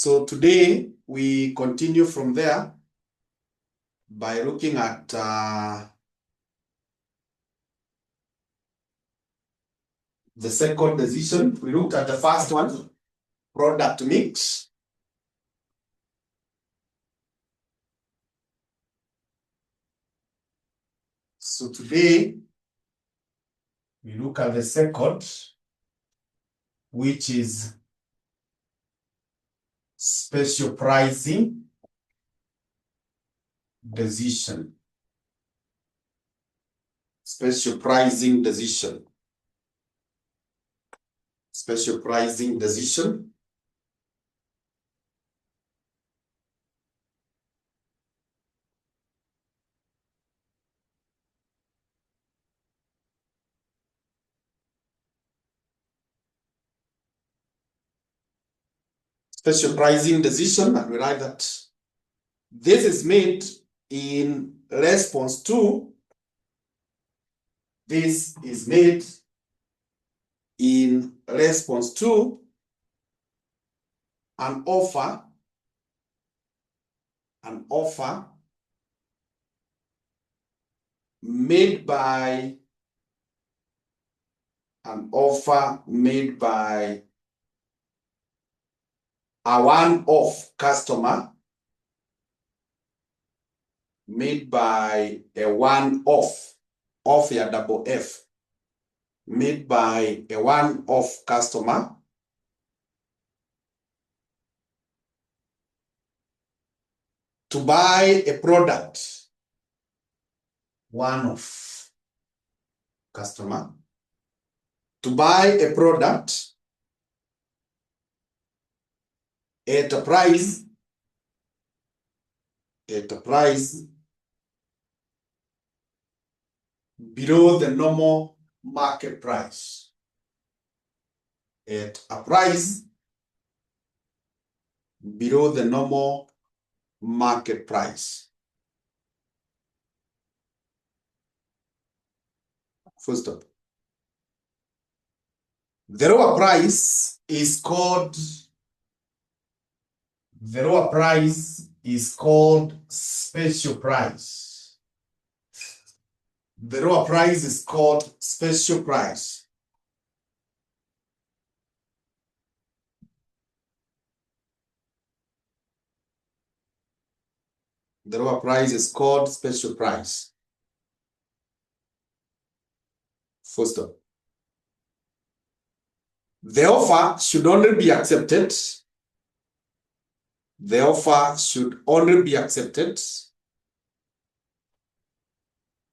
So today we continue from there by looking at the second decision. We looked at the first one, product mix. So today we look at the second, which is special pricing decision. Special pricing decision. Special pricing decision. Special pricing decision, and we write that this is made in response to, this is made in response to an offer made by a one-off customer, made by a one-off, off ya double F, made by a one-off customer to buy a product, one-off customer to buy a product at a price below the normal market price. At a price below the normal market price. First up, the lower price is called special price. The lower price is called special price. The lower price is called special price. First up, the offer should only be accepted. The offer should only be accepted.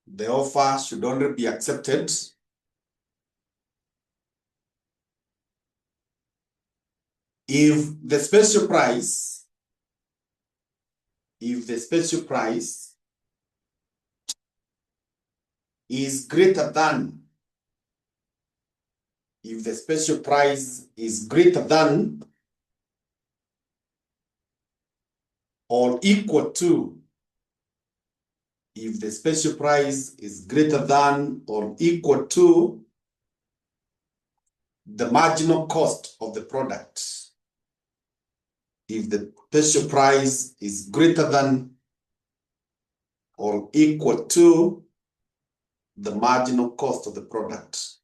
The offer should only be accepted if the special price is greater than, or equal to, if the special price is greater than or equal to the marginal cost of the product. If the special price is greater than or equal to the marginal cost of the product.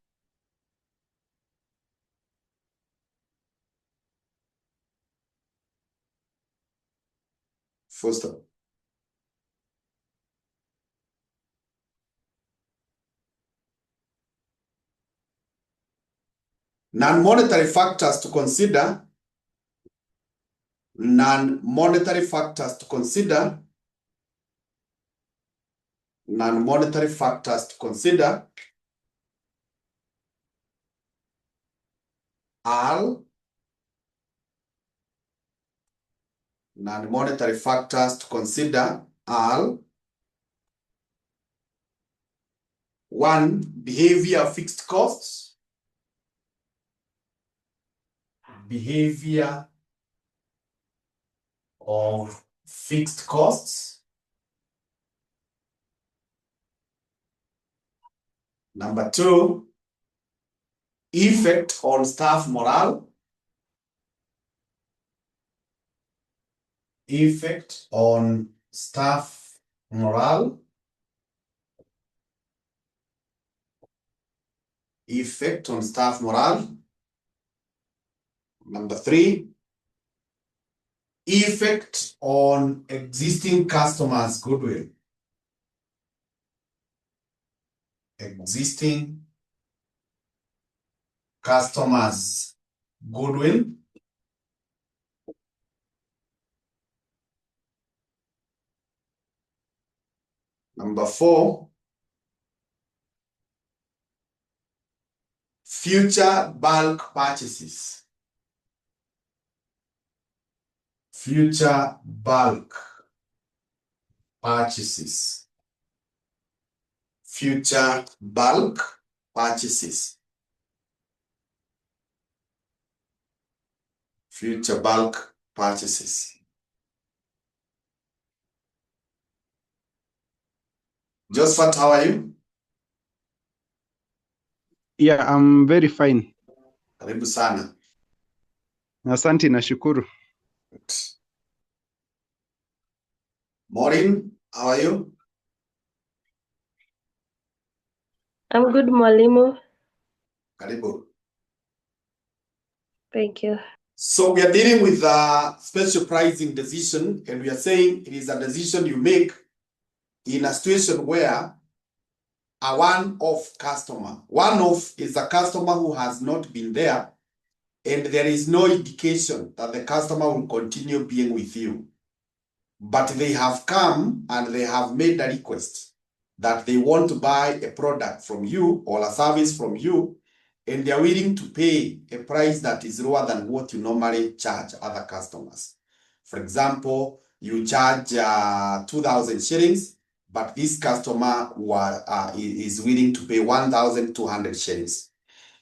First up, non-monetary factors to consider. Non-monetary factors to consider. Non-monetary factors to consider are non-monetary factors to consider are: one, behavior of fixed costs. Behavior of fixed costs. Number two, effect on staff morale. effect on staff morale. Effect on staff morale. Number 3, effect on existing customers' goodwill. Existing customers' goodwill. Number 4, future bulk purchases. Future bulk purchases. Future bulk purchases. Future bulk purchases. Josephat, how are you? Yeah, I'm very fine. Karibu sana. Asante, nashukuru. Maureen, how are you? I'm good, Mwalimu. Karibu. Thank you. So we are dealing with a special pricing decision, and we are saying it is a decision you make in a situation where a one-off customer. One-off is a customer who has not been there, and there is no indication that the customer will continue being with you. But they have come and they have made a request that they want to buy a product from you or a service from you, and they are willing to pay a price that is lower than what you normally charge other customers. For example, you charge 2,000 shillings, but this customer is willing to pay 1,200 shillings.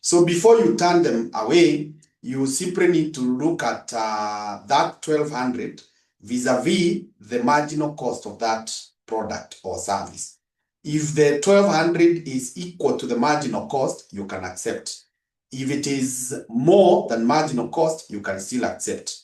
So before you turn them away, you simply need to look at that 1,200 vis-a-vis the marginal cost of that product or service. If the 1,200 is equal to the marginal cost, you can accept. If it is more than marginal cost, you can still accept.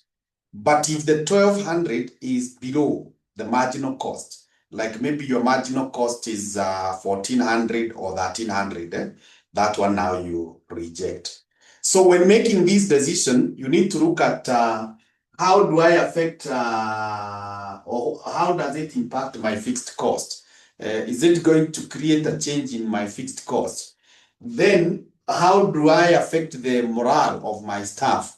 But if the 1,200 is below the marginal cost, like maybe your marginal cost is 1,400 or 1,300, that one now you reject. So when making this decision, you need to look at how do I affect or how does it impact my fixed cost? Is it going to create a change in my fixed cost? Then how do I affect the morale of my staff?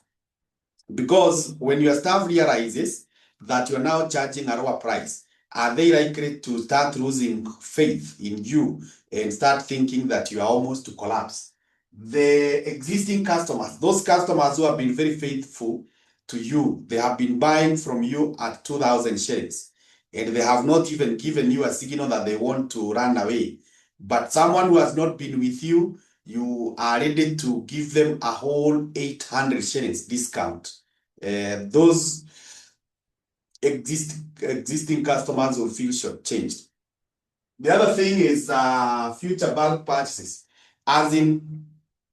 Because when your staff realizes that you're now charging a lower price, are they likely to start losing faith in you and start thinking that you are almost to collapse? The existing customers, those customers who have been very faithful to you, they have been buying from you at 2,000 shillings, and they have not even given you a signal that they want to run away. But someone who has not been with you, you are ready to give them a whole 800 shillings discount. Those existing customers will feel shortchanged. The other thing is future bulk purchases. As in,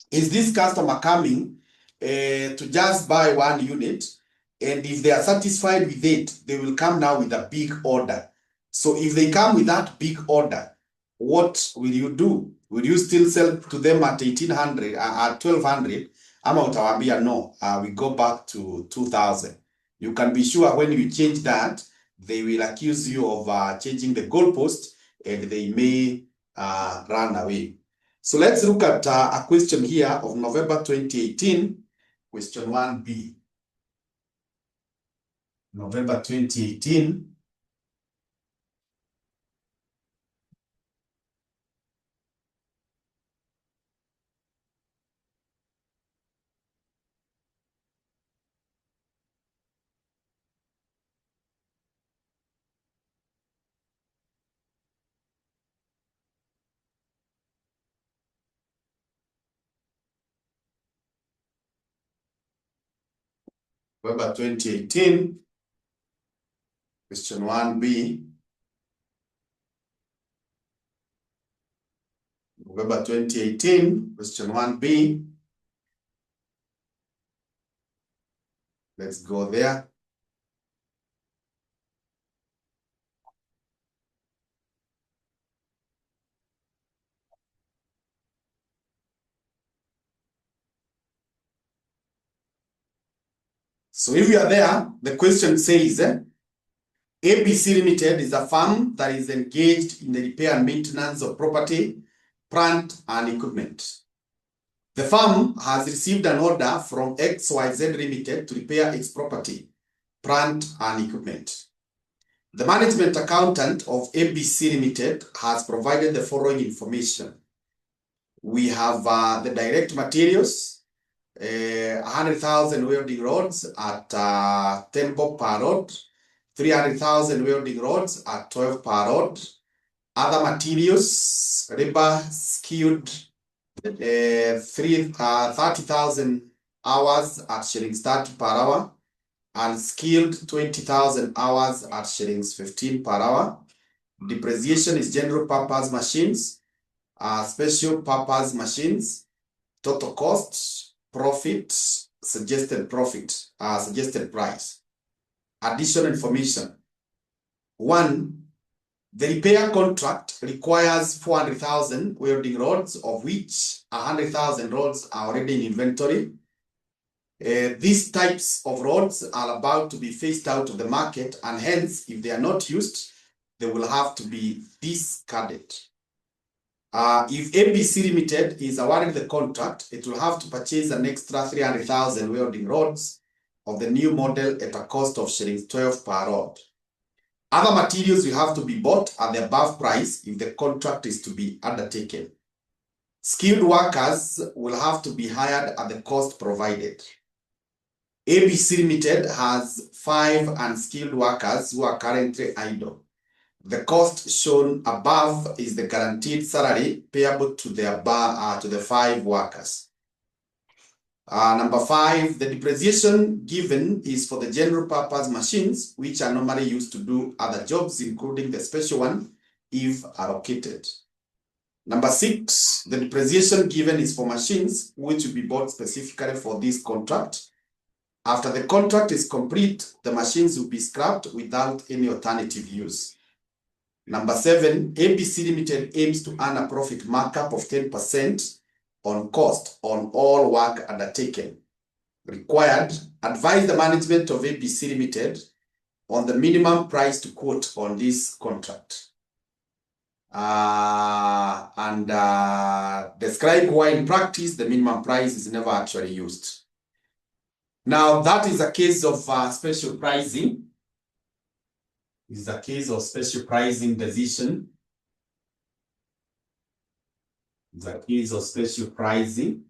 is this customer coming to just buy one unit? And if they are satisfied with it, they will come now with a big order. So if they come with that big order, what will you do? Will you still sell to them at 1,800, at 1,200? Ama utawambia no, we go back to 2,000. You can be sure when you change that, they will accuse you of changing the goalpost, and they may run away. So let's look at a question here of November 2018, question 1B. November 2018. November 2018, question 1B. November 2018, question 1B. Let's go there. So if you are there, the question says, ABC Limited is a firm that is engaged in the repair and maintenance of property, plant, and equipment. The firm has received an order from XYZ Limited to repair its property, plant, and equipment. The management accountant of ABC Limited has provided the following information. We have the direct materials, 100,000 welding rods at 10 bob per rod, 300,000 welding rods at 12 per rod. Other materials, rubber, skilled, 30,000 hours at shillings 30 per hour, and skilled 20,000 hours at shillings 15 per hour. Depreciation is general purpose machines, special purpose machines, total cost, profit, suggested price. Additional information. 1. The repair contract requires 400,000 welding rods, of which 100,000 rods are already in inventory. These types of rods are about to be phased out of the market, and hence, if they are not used, they will have to be discarded. If ABC Limited is awarded the contract, it will have to purchase an extra 300,000 welding rods of the new model at a cost of shillings 12 per rod. Other materials will have to be bought at the above price if the contract is to be undertaken. Skilled workers will have to be hired at the cost provided. ABC Limited has 5 unskilled workers who are currently idle. The cost shown above is the guaranteed salary payable to the 5 workers. Number 5, the depreciation given is for the general purpose machines, which are normally used to do other jobs, including the special one, if allocated. Number 6, the depreciation given is for machines, which will be bought specifically for this contract. After the contract is complete, the machines will be scrapped without any alternative use. Number 7, ABC Limited aims to earn a profit markup of 10% on cost on all work undertaken. Required, advise the management of ABC Limited on the minimum price to quote on this contract. Describe why in practice the minimum price is never actually used. Now that is a case of special pricing. Is a case of special pricing decision. It's a case of special pricing.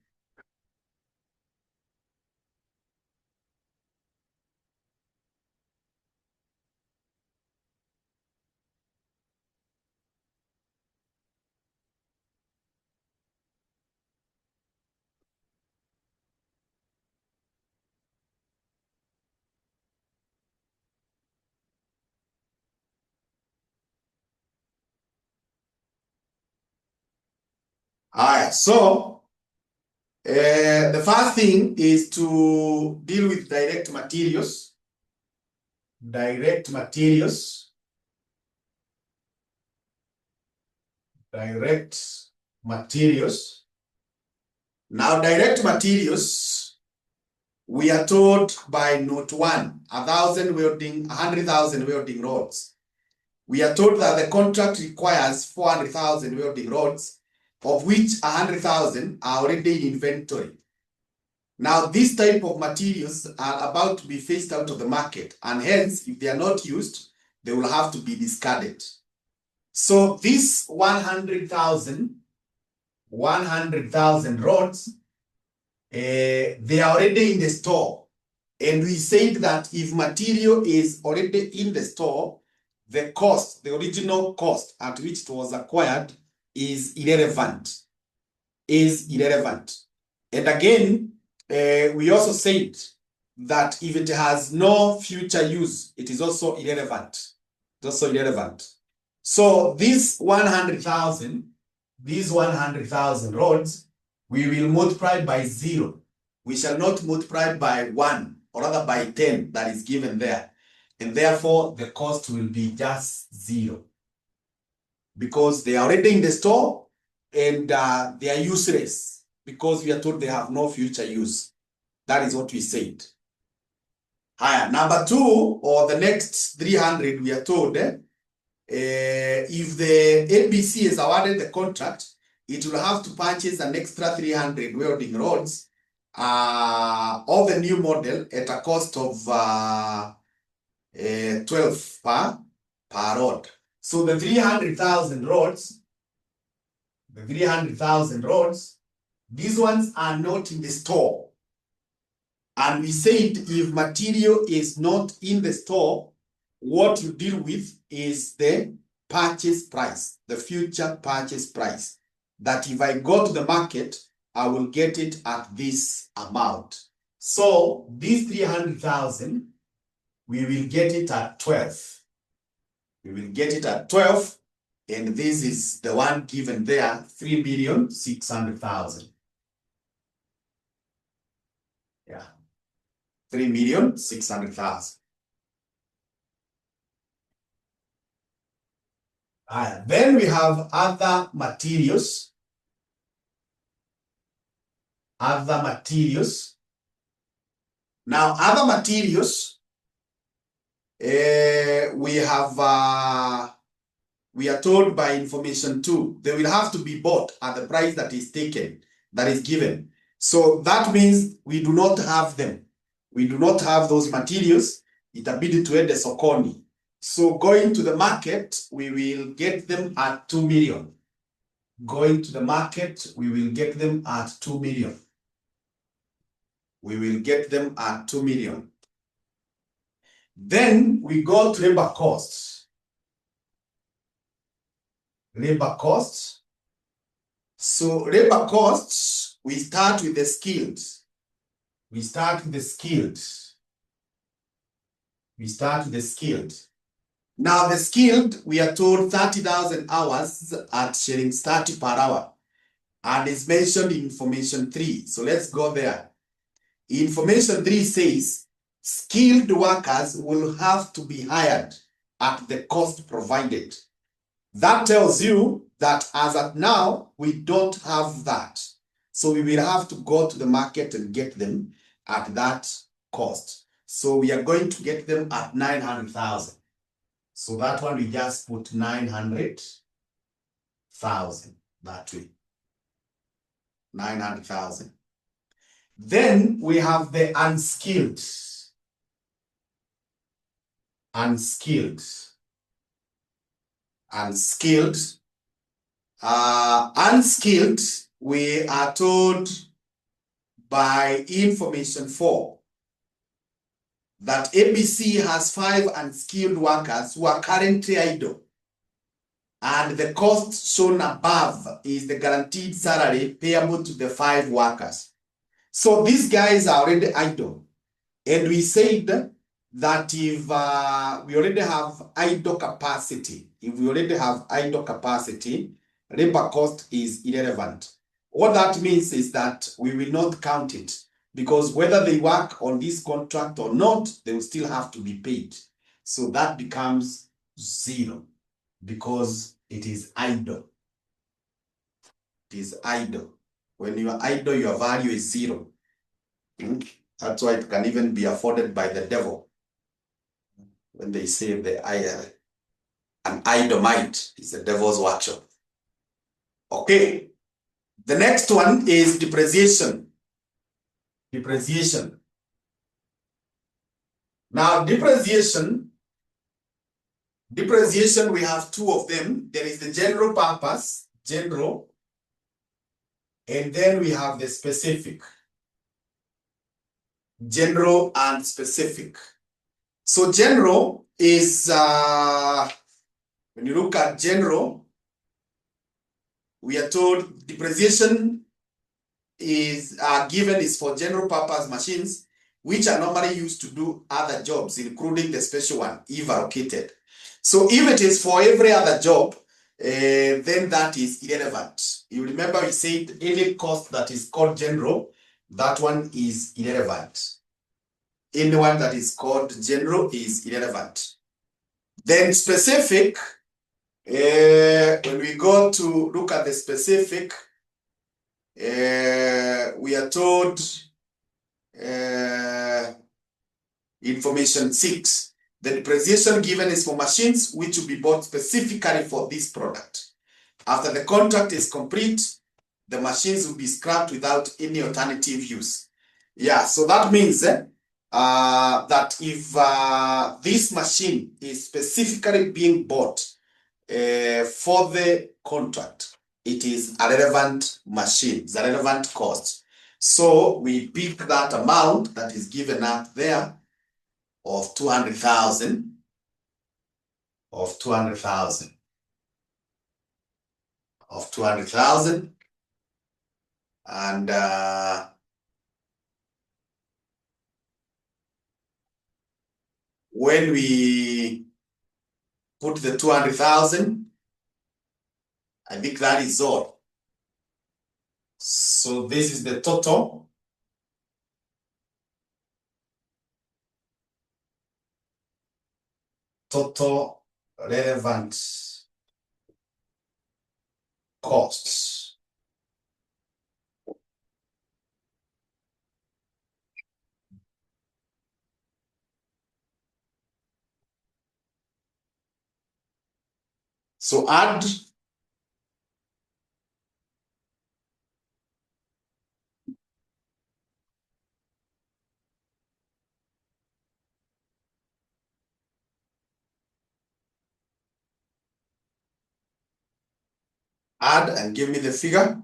So the first thing is to deal with direct materials. Direct materials. Now, direct materials, we are told by note 1, 100,000 welding rods. We are told that the contract requires 400,000 welding rods, of which 100,000 are already in inventory. Now, this type of materials are about to be phased out of the market, and hence, if they are not used, they will have to be discarded. So this 100,000 rods, they are already in the store. And we said that if material is already in the store, the cost, the original cost at which it was acquired is irrelevant. And again, we also said that if it has no future use, it is also irrelevant. So these 100,000 rods, we will multiply by 0. We shall not multiply by 1, or rather by 10 that is given there. And therefore, the cost will be just 0. Because they are already in the store and they are useless because we are told they have no future use. That is what we said. Higher. Number 2, or the next 300, we are told, if the ABC is awarded the contract, it will have to purchase an extra 300 welding rods of the new model at a cost of 12 per rod. So the 300,000 rods, these ones are not in the store. And we said if material is not in the store, what you deal with is the purchase price, the future purchase price. That if I go to the market, I will get it at this amount. So this 300,000, we will get it at 12. We will get it at 12, and this is the one given there, 3,600,000. Yeah. 3,600,000. Then we have other materials. Now, other materials, we are told by information 2, they will have to be bought at the price that is taken, that is given. So that means we do not have them. We do not have those materials. Itabidi tuende sokoni. So going to the market, we will get them at 2 million. Going to the market, we will get them at 2 million. We will get them at 2 million. Then we go to labor costs. Labor costs. So labor costs, we start with the skilled. We start with the skilled. Now the skilled, we are told 30,000 hours at shillings 30 per hour. And it's mentioned in information 3. So let's go there. Information 3 says, skilled workers will have to be hired at the cost provided. That tells you that as of now, we don't have that. So we will have to go to the market and get them at that cost. So we are going to get them at 900,000. So that one we just put 900,000 that way. 900,000. Then we have the unskilled. Unskilled, we are told by information 4 that ABC has 5 unskilled workers who are currently idle. And the cost shown above is the guaranteed salary payable to the 5 workers. So these guys are already idle. And we said that if we already have idle capacity, labor cost is irrelevant. What that means is that we will not count it, because whether they work on this contract or not, they will still have to be paid. So that becomes 0 because it is idle. It is idle. When you are idle, your value is 0. That's why it can even be afforded by the devil. When they say an idle mind is the devil's workshop. Okay. The next one is depreciation. Now, depreciation, we have 2 of them. There is the general purpose, and then we have the specific. General and specific. So general is, when you look at general, we are told depreciation is given is for general purpose machines, which are normally used to do other jobs, including the special one, if allocated. So if it is for every other job, then that is irrelevant. You remember we said any cost that is called general, that one is irrelevant. Anyone that is called general is irrelevant. Then specific, when we go to look at the specific, we are told Information 6. The depreciation given is for machines which will be bought specifically for this product. After the contract is complete, the machines will be scrapped without any alternative use. Yeah, so that means that if this machine is specifically being bought for the contract, it is a relevant machine, it's a relevant cost. So we pick that amount that is given up there of 200,000, of 200,000, and when we put the 200,000, I think that is all. So this is the total. Total relevant costs. So add and give me the figure.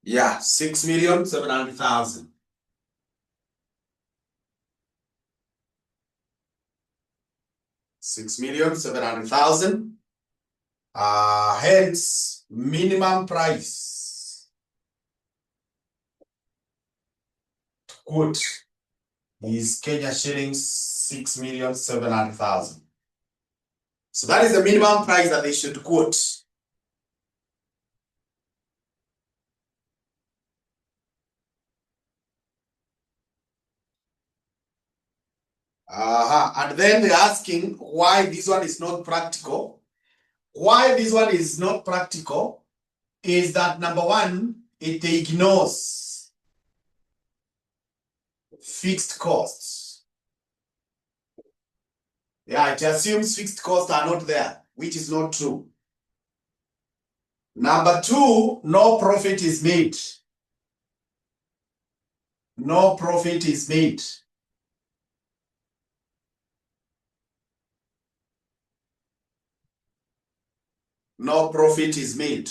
Yeah, 6,700,000. 6,700,000. Hence, minimum price to quote is Kenya shillings 6,700,000. So that is the minimum price that they should quote. And then they're asking why this one is not practical. Why this one is not practical is that, number one, it ignores fixed costs. Yeah, it assumes fixed costs are not there, which is not true. Number two, no profit is made. No profit is made. No profit is made.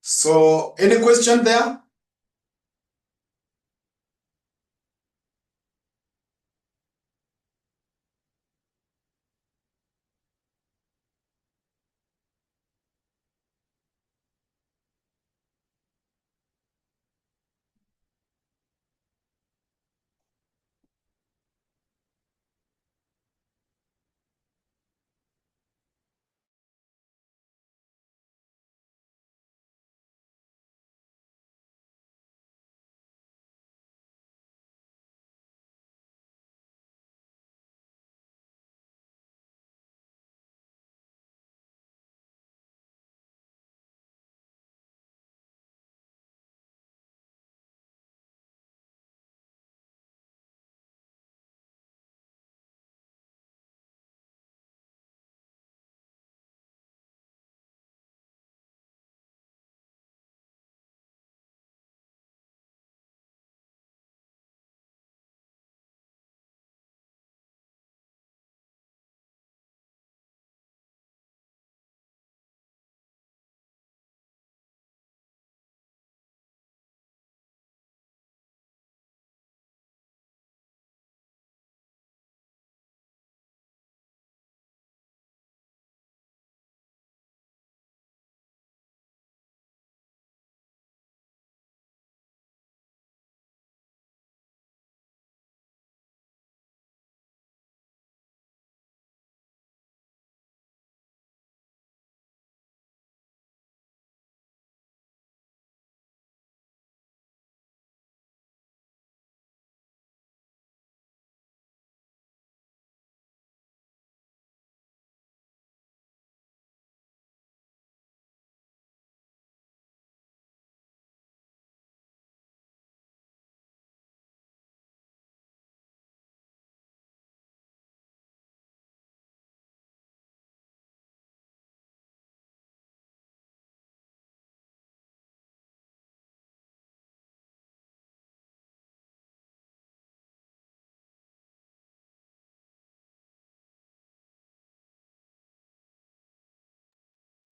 So, any question there?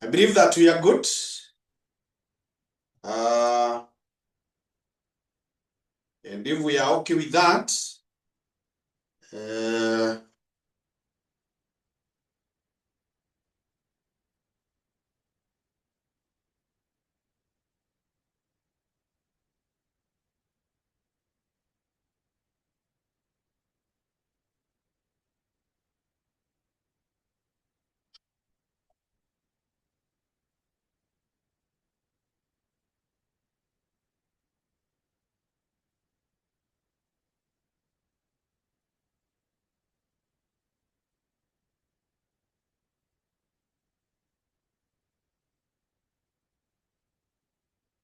I believe that we are good. And if we are okay with that,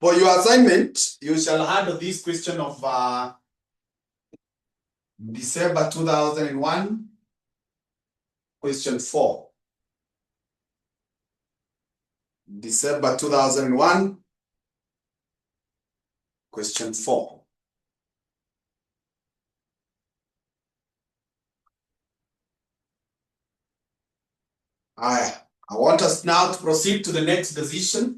for your assignment, you shall handle this question of December 2001, question 4. December 2001, question 4. I want us now to proceed to the next decision.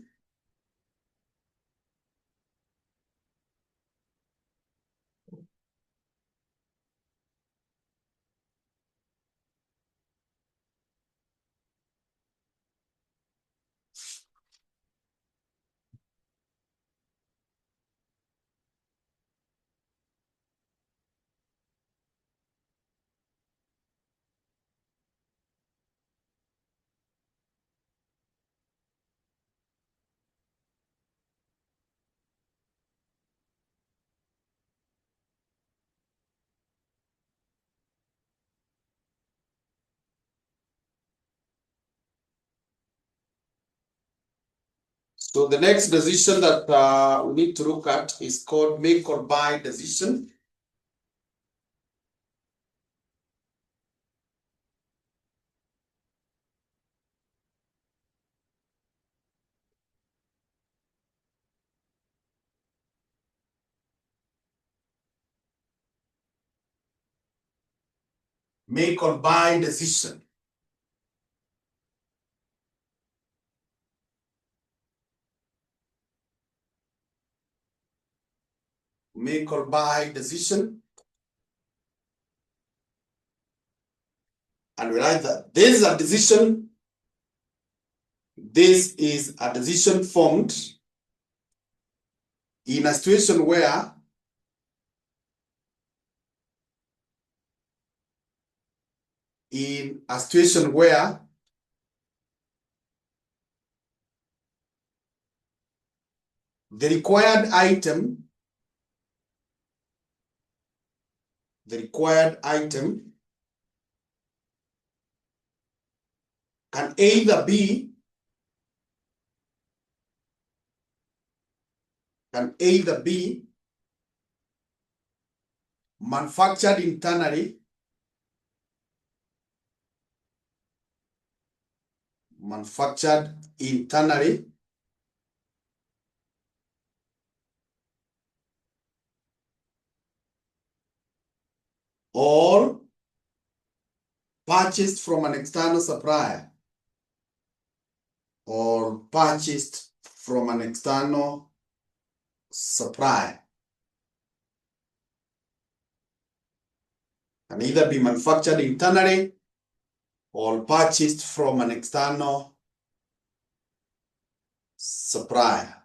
So the next decision that we need to look at is called make or buy decision. Make or buy decision. Make or buy decision. And we write that this is a decision. This is a decision formed in a situation where the required item can either be manufactured internally or purchased from an external supplier Can either be manufactured internally or purchased from an external supplier.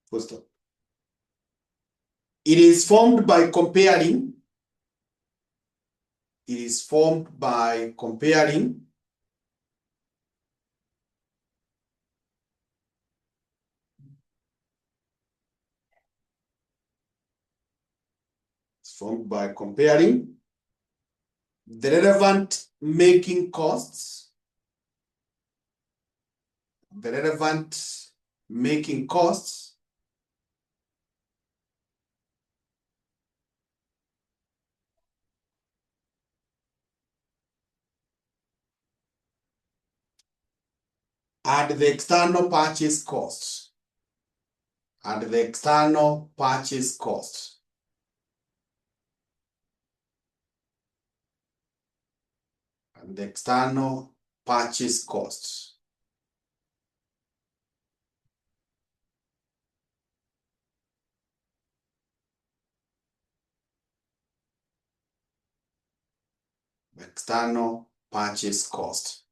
First up. It is formed by comparing. The relevant making costs, and the external purchase costs. And and the external purchase cost. External purchase cost.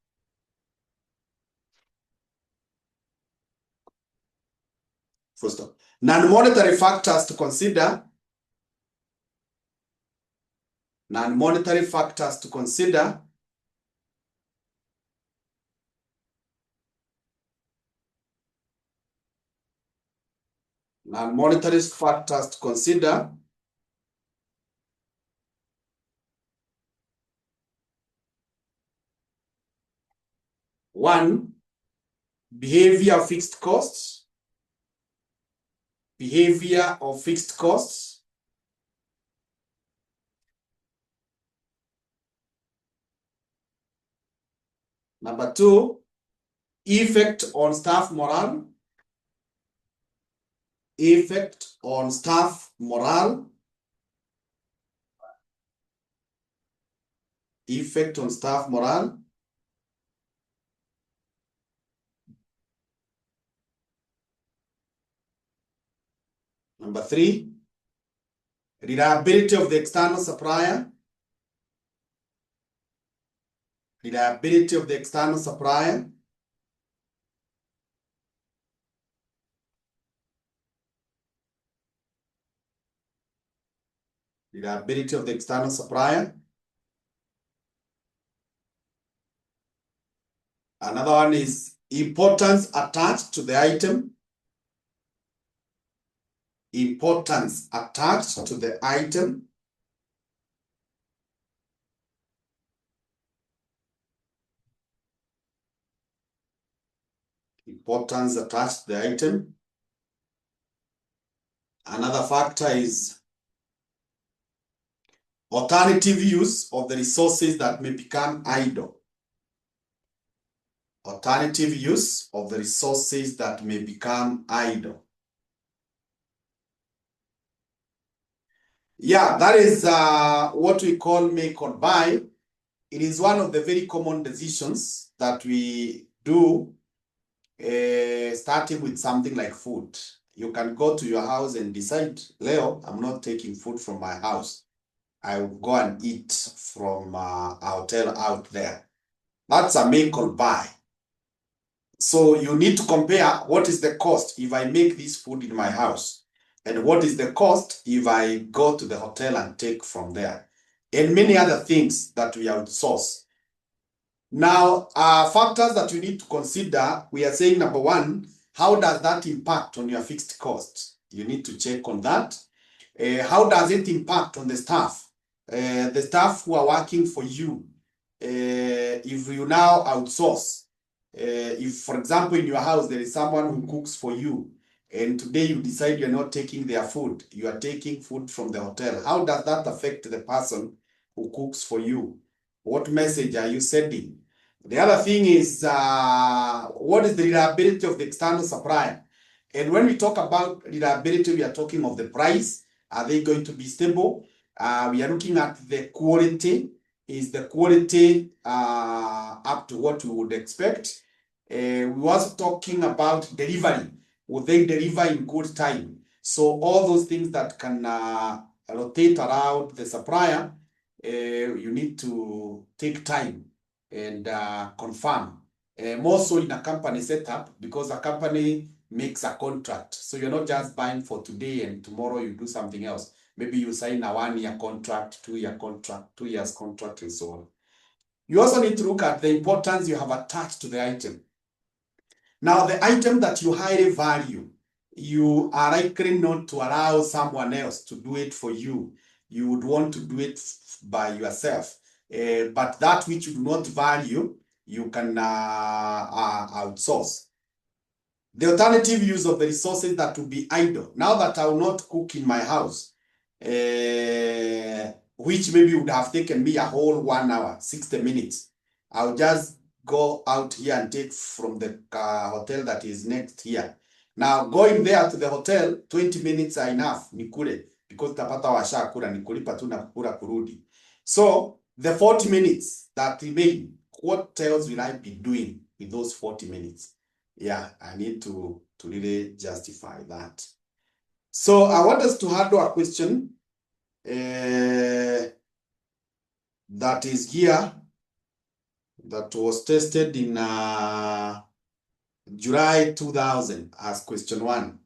First of all, non-monetary factors to consider. Non-monetary factors to consider. Non-monetary factors to consider. One, behavior of fixed costs. Behavior of fixed costs. Number two, effect on staff morale. Effect on staff morale. Effect on staff morale. Number three, reliability of the external supplier. Reliability of the external supplier. Reliability of the external supplier. Another one is importance attached to the item. Importance attached to the item. Importance attached to the item. Another factor is alternative use of the resources that may become idle. Alternative use of the resources that may become idle. Yeah, that is what we call make or buy. It is one of the very common decisions that we do, starting with something like food. You can go to your house and decide, Leo, I'm not taking food from my house. I will go and eat from a hotel out there. That's a make or buy. So you need to compare what is the cost if I make this food in my house, and what is the cost if I go to the hotel and take from there, and many other things that we outsource. Now, factors that you need to consider, we are saying number one, how does that impact on your fixed cost? You need to check on that. How does it impact on the staff? The staff who are working for you, if you now outsource. If, for example, in your house, there is someone who cooks for you, and today you decide you're not taking their food, you are taking food from the hotel. How does that affect the person who cooks for you? What message are you sending? The other thing is, what is the reliability of the external supplier? And when we talk about reliability, we are talking of the price. Are they going to be stable? We are looking at the quality. Is the quality up to what we would expect? We was talking about delivery. Will they deliver in good time? So all those things that can rotate around the supplier, you need to take time and confirm. More so in a company setup, because a company makes a contract. So you're not just buying for today and tomorrow you do something else. Maybe you sign a 1-year contract, 2-year contract, 2 years contract, and so on. You also need to look at the importance you have attached to the item. Now, the item that you highly value, you are likely not to allow someone else to do it for you. You would want to do it by yourself. But that which you do not value, you can outsource. The alternative use of the resources that will be idle. Now that I will not cook in my house, which maybe would have taken me a whole 1 hour, 60 minutes. I'll just go out here and take from the hotel that is next here. Now, going there to the hotel, 20 minutes are enough, nikule, because tapata washakula, nikulipa tu na kukula kurudi. So, the 40 minutes that remain, what else will I be doing with those 40 minutes? Yeah, I need to really justify that. So I want us to handle a question that is here, that was tested in July 2000 as question 1.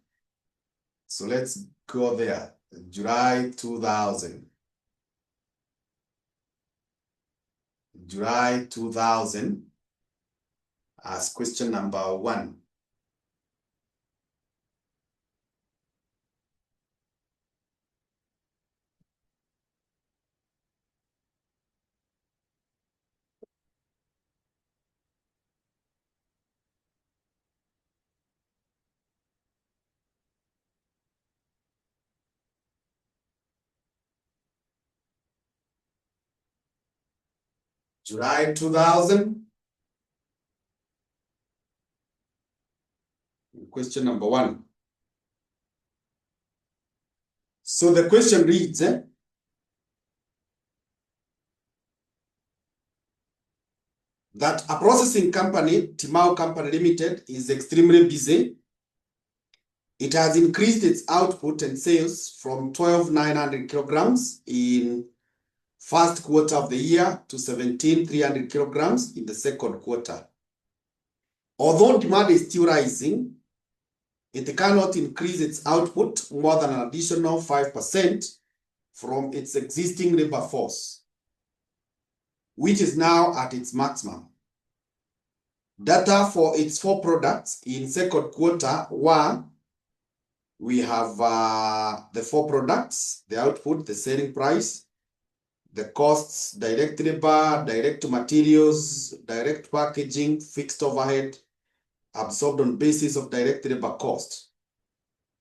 So let's go there. July 2000. July 2000 as question number 1. July 2000. Question number 1. So the question reads, that a processing company, Timau Company Limited, is extremely busy. It has increased its output and sales from 12,900 kilograms in first quarter of the year to 17,300 kilograms in the second quarter. Although demand is still rising, it cannot increase its output more than an additional 5% from its existing labor force, which is now at its maximum. Data for its 4 products in second quarter were, we have the 4 products, the output, the selling price, the costs, direct labor, direct materials, direct packaging, fixed overhead, absorbed on basis of direct labor cost.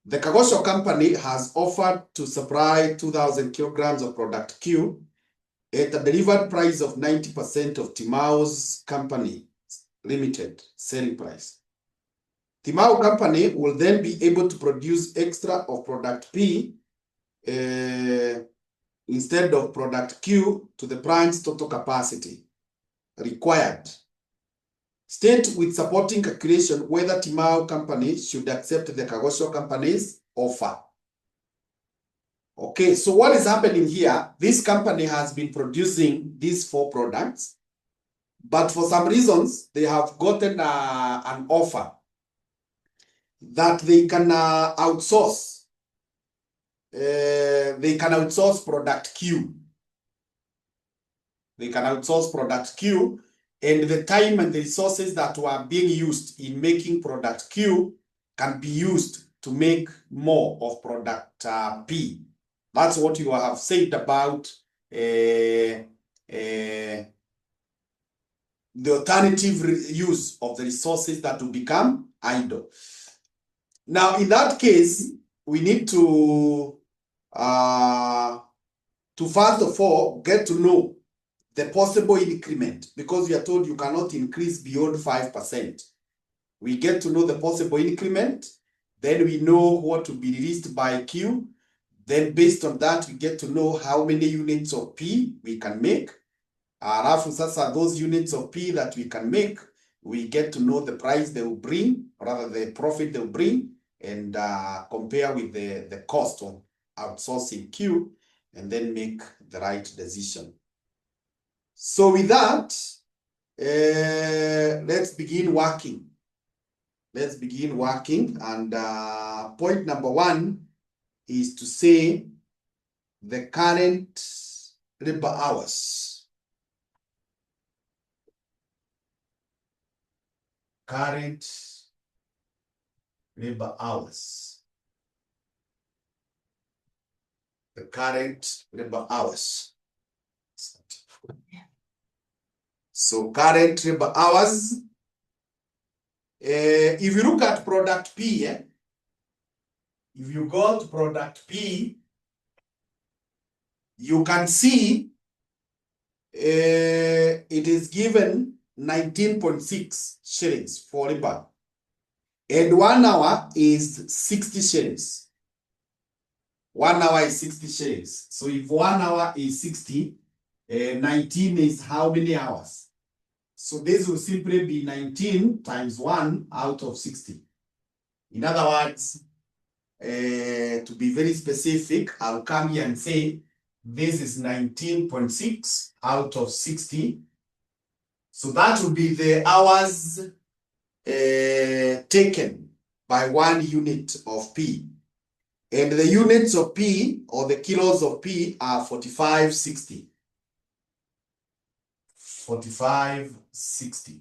The Kagosho company has offered to supply 2,000 kilograms of product Q at a delivered price of 90% of Timau's company limited selling price. Timau company will then be able to produce extra of product P instead of product Q to the plant's total capacity required. State with supporting calculation whether Timau company should accept the Kagosho company's offer. Okay, so what is happening here? This company has been producing these 4 products, but for some reasons, they have gotten an offer that they can outsource. They can outsource product Q. They can outsource product Q, and the time and the resources that were being used in making product Q can be used to make more of product P. That's what you have said about the alternative use of the resources that will become idle. Now, in that case, we need to first of all get to know the possible increment, because we are told you cannot increase beyond 5%. We get to know the possible increment, then we know what will be released by Q. Then based on that, we get to know how many units of P we can make. Alafu sasa those units of P that we can make, we get to know the price they will bring, or rather the profit they will bring, and compare with the cost of outsourcing Q, and then make the right decision. So with that, let's begin working. Let's begin working, and point number 1 is to say the current labor hours. Current labor hours. The current labor hours. So current labor hours. If you look at product P, if you go to product P, you can see it is given 19.6 shillings for labor. And 1 hour is 60 shillings. 1 hour is 60 shillings. So if 1 hour is 60, 19 is how many hours? So this will simply be 19 times 1 out of 60. In other words, to be very specific, I'll come here and say this is 19.6 out of 60. So that will be the hours taken by 1 unit of P. And the units of P, or the kilos of P, are 4560. 4560.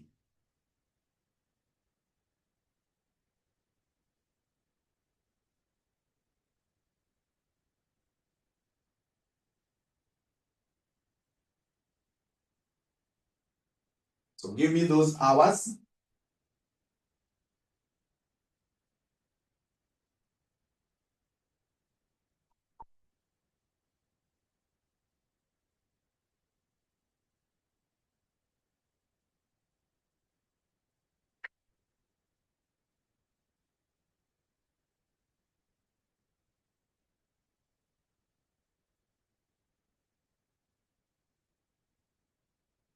So give me those hours.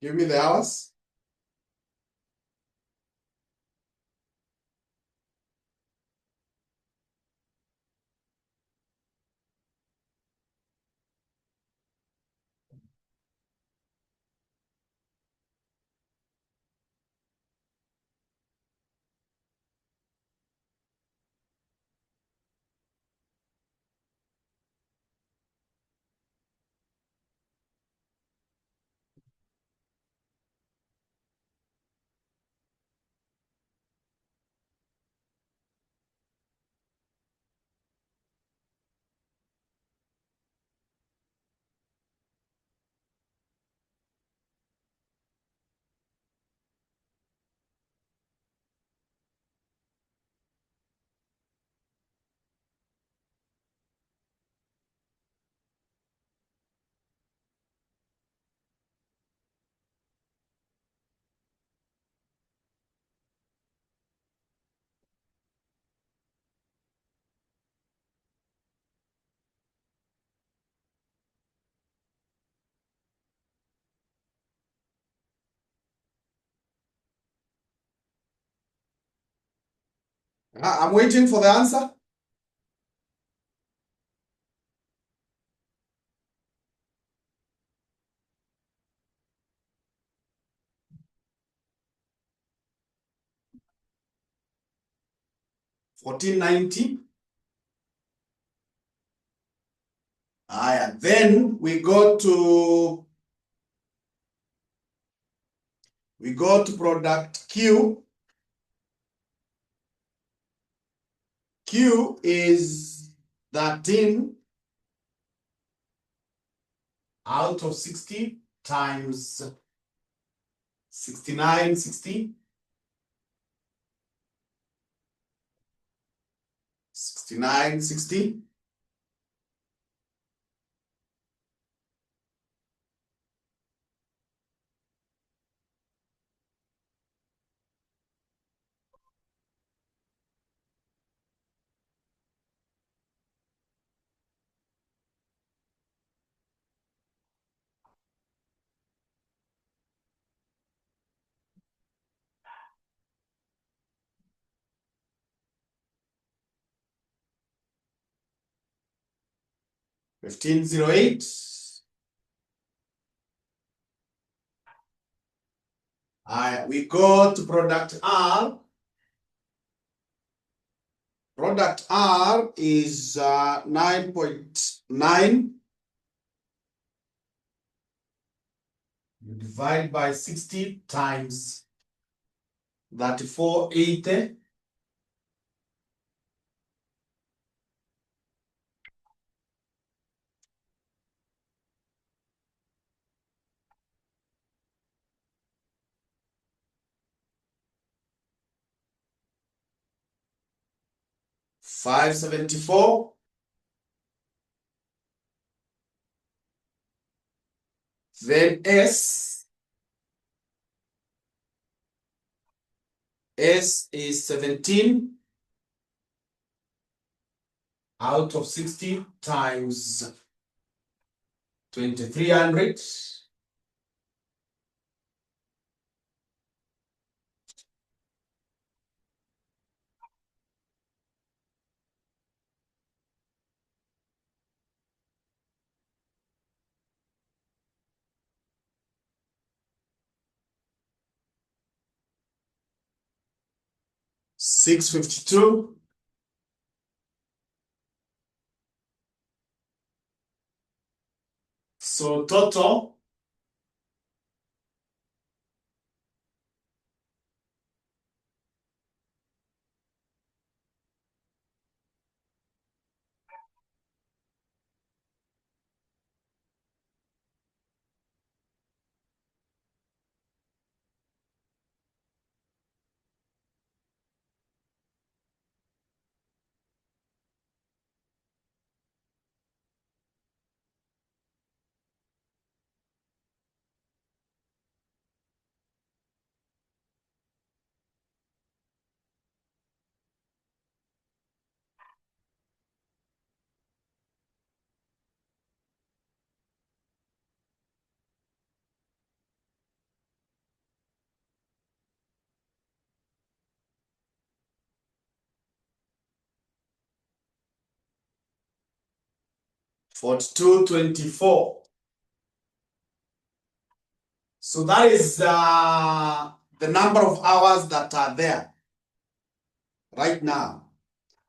Give me the hours. I'm waiting for the answer. $14.90. Then we go to product Q. Q is 13 out of 60 times 6960. 6960. $15.08. We go to product R. Product R is 9.9. You divide by 60 times 3480. $5.74. Then S is 17 out of 60 times 2300. 652. So total 4224. So that is the number of hours that are there right now.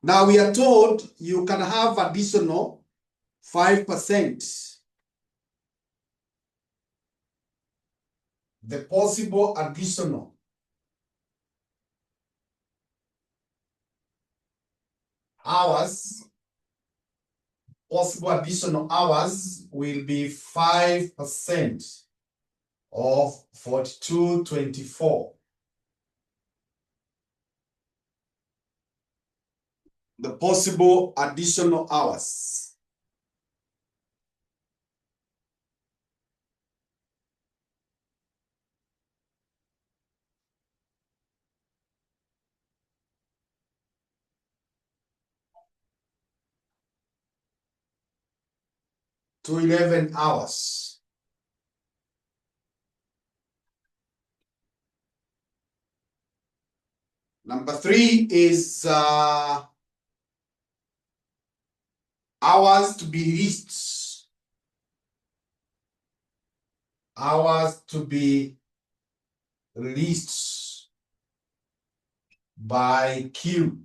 Now we are told you can have additional 5%. The possible additional hours, will be 5% of 4224. The possible additional hours. To 11 hours. Number 3 is hours to be released. Hours to be released by Q.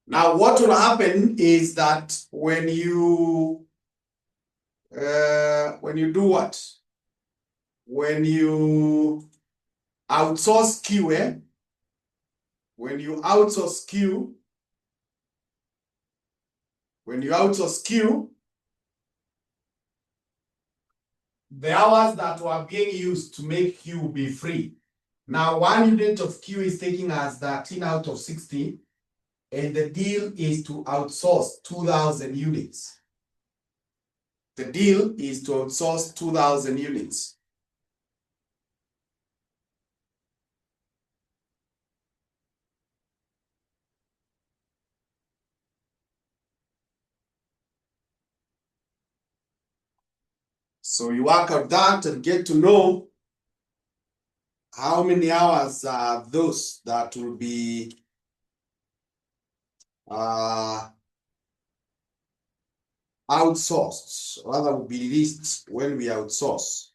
Now what will happen is that when you do what? When you outsource Q, when you outsource Q, the hours that were being used to make Q be free. Now 1 unit of Q is taking us 13 out of 60, and the deal is to outsource 2,000 units. The deal is to outsource 2,000 units. So you work out that and get to know how many hours are those that will be outsourced, rather will be released when we outsource.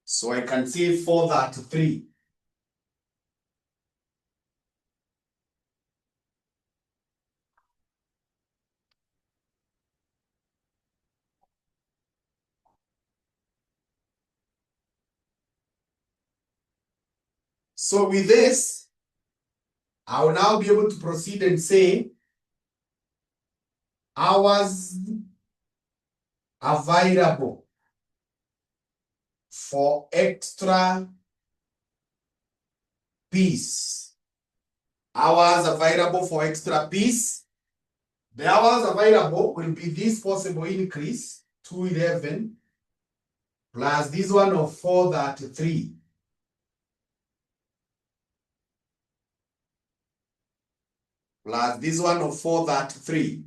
So I can say 433. So with this, I will now be able to proceed and say hours available for extra piece. Hours available for extra piece. The hours available will be this possible increase, 211, plus this one of 433. Plus this one of 433.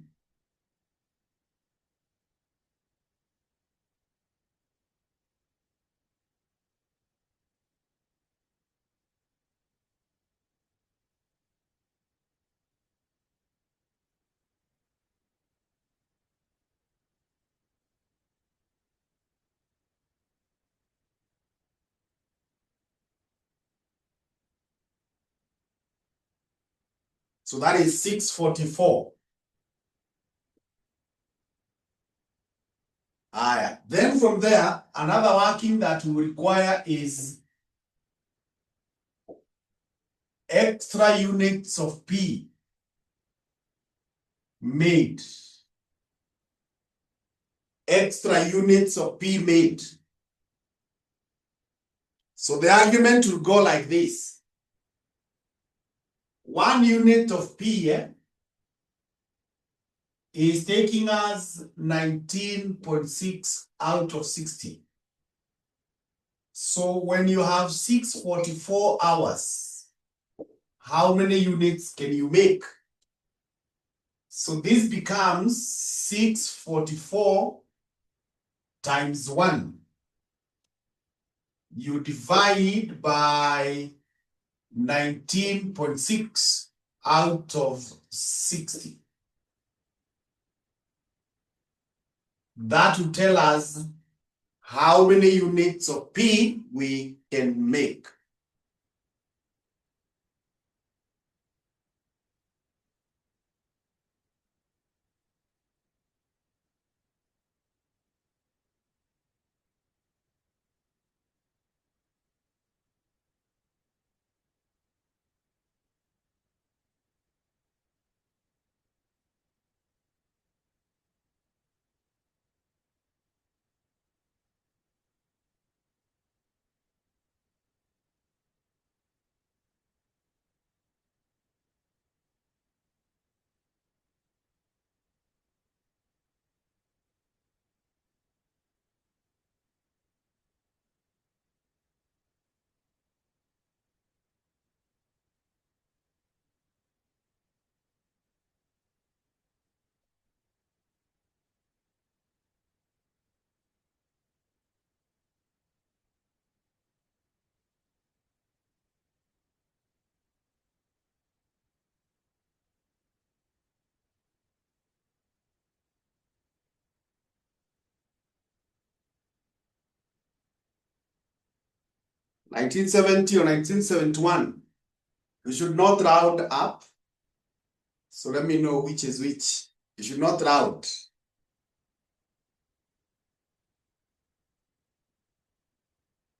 So that is 644. Then from there, another working that we require is extra units of P made. Extra units of P made. So the argument will go like this. 1 unit of P is taking us 19.6 out of 60. So when you have 644 hours, how many units can you make? So this becomes 644 times 1. You divide by 19.6 out of 60. That will tell us how many units of P we can make. (1970 or 1971). You should not round up. So let me know which is which. You should not round.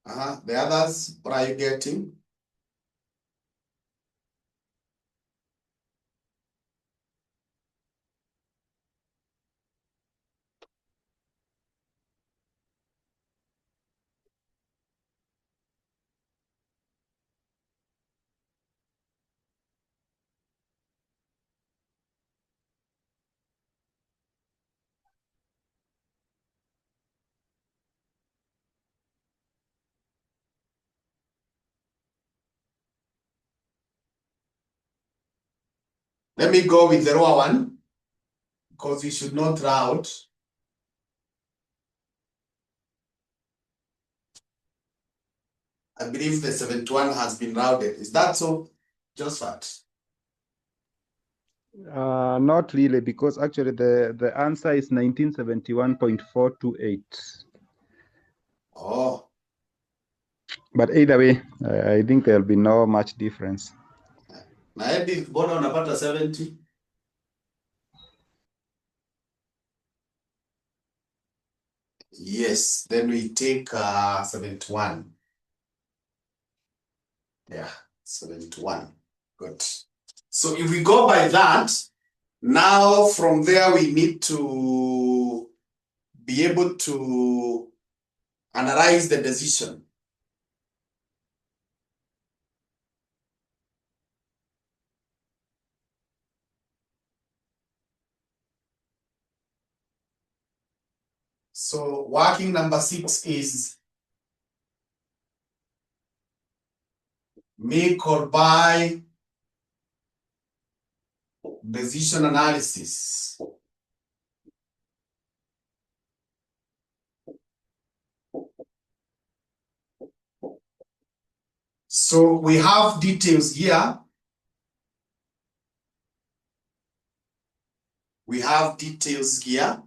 The others, what are you getting? Let me go with the raw one, because we should not round. I believe the 71 has been rounded. Is that so, Josephat? Not really, because actually the answer is 1971.428. Oh. But either way, I think there'll be no much difference. Na hepi mbona unapata 70? Yes, then we take 71. Yeah, 71. Good. So if we go by that, now from there we need to be able to analyze the decision. So working number 6 is make or buy decision analysis. So we have details here. We have details here.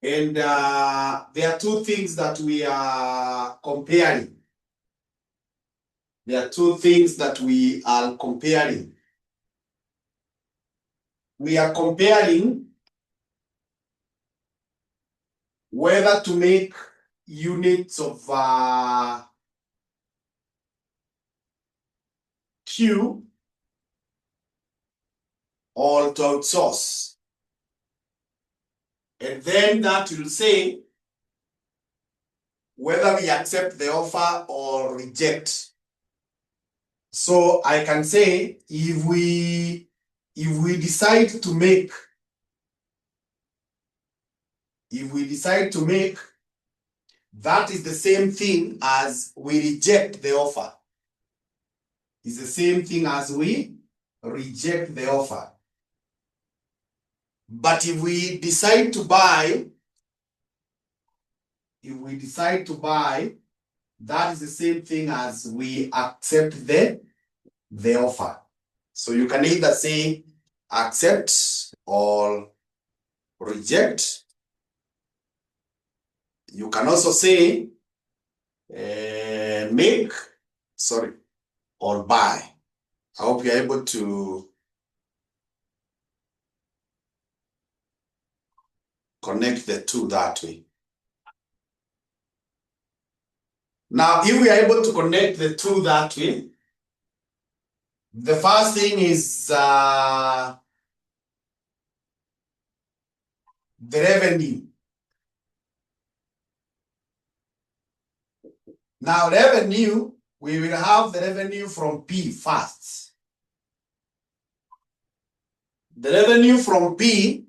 And there are two things that we are comparing. There are two things that we are comparing. We are comparing whether to make units of Q or to outsource. And then that will say whether we accept the offer or reject. So I can say if we decide to make, that is the same thing as we reject the offer. It's the same thing as we reject the offer. But if we decide to buy, that is the same thing as we accept the offer. So you can either say accept or reject. You can also say make, or buy. I hope you're able to connect the two that way. Now, if we are able to connect the two that way, the first thing is the revenue. Now, revenue, we will have the revenue from P first. The revenue from P,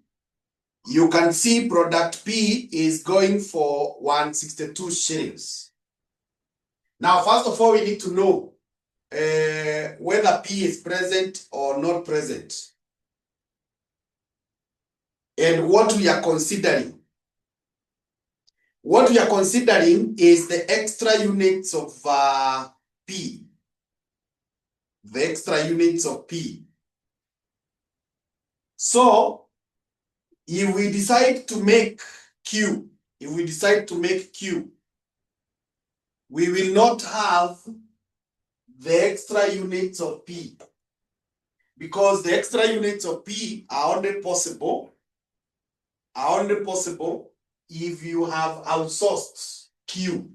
you can see product P is going for 162 shillings. Now, first of all, we need to know whether P is present or not present. And what we are considering. What we are considering is the extra units of P. The extra units of P. So, if we decide to make Q, we will not have the extra units of P, because the extra units of P are only possible if you have outsourced Q.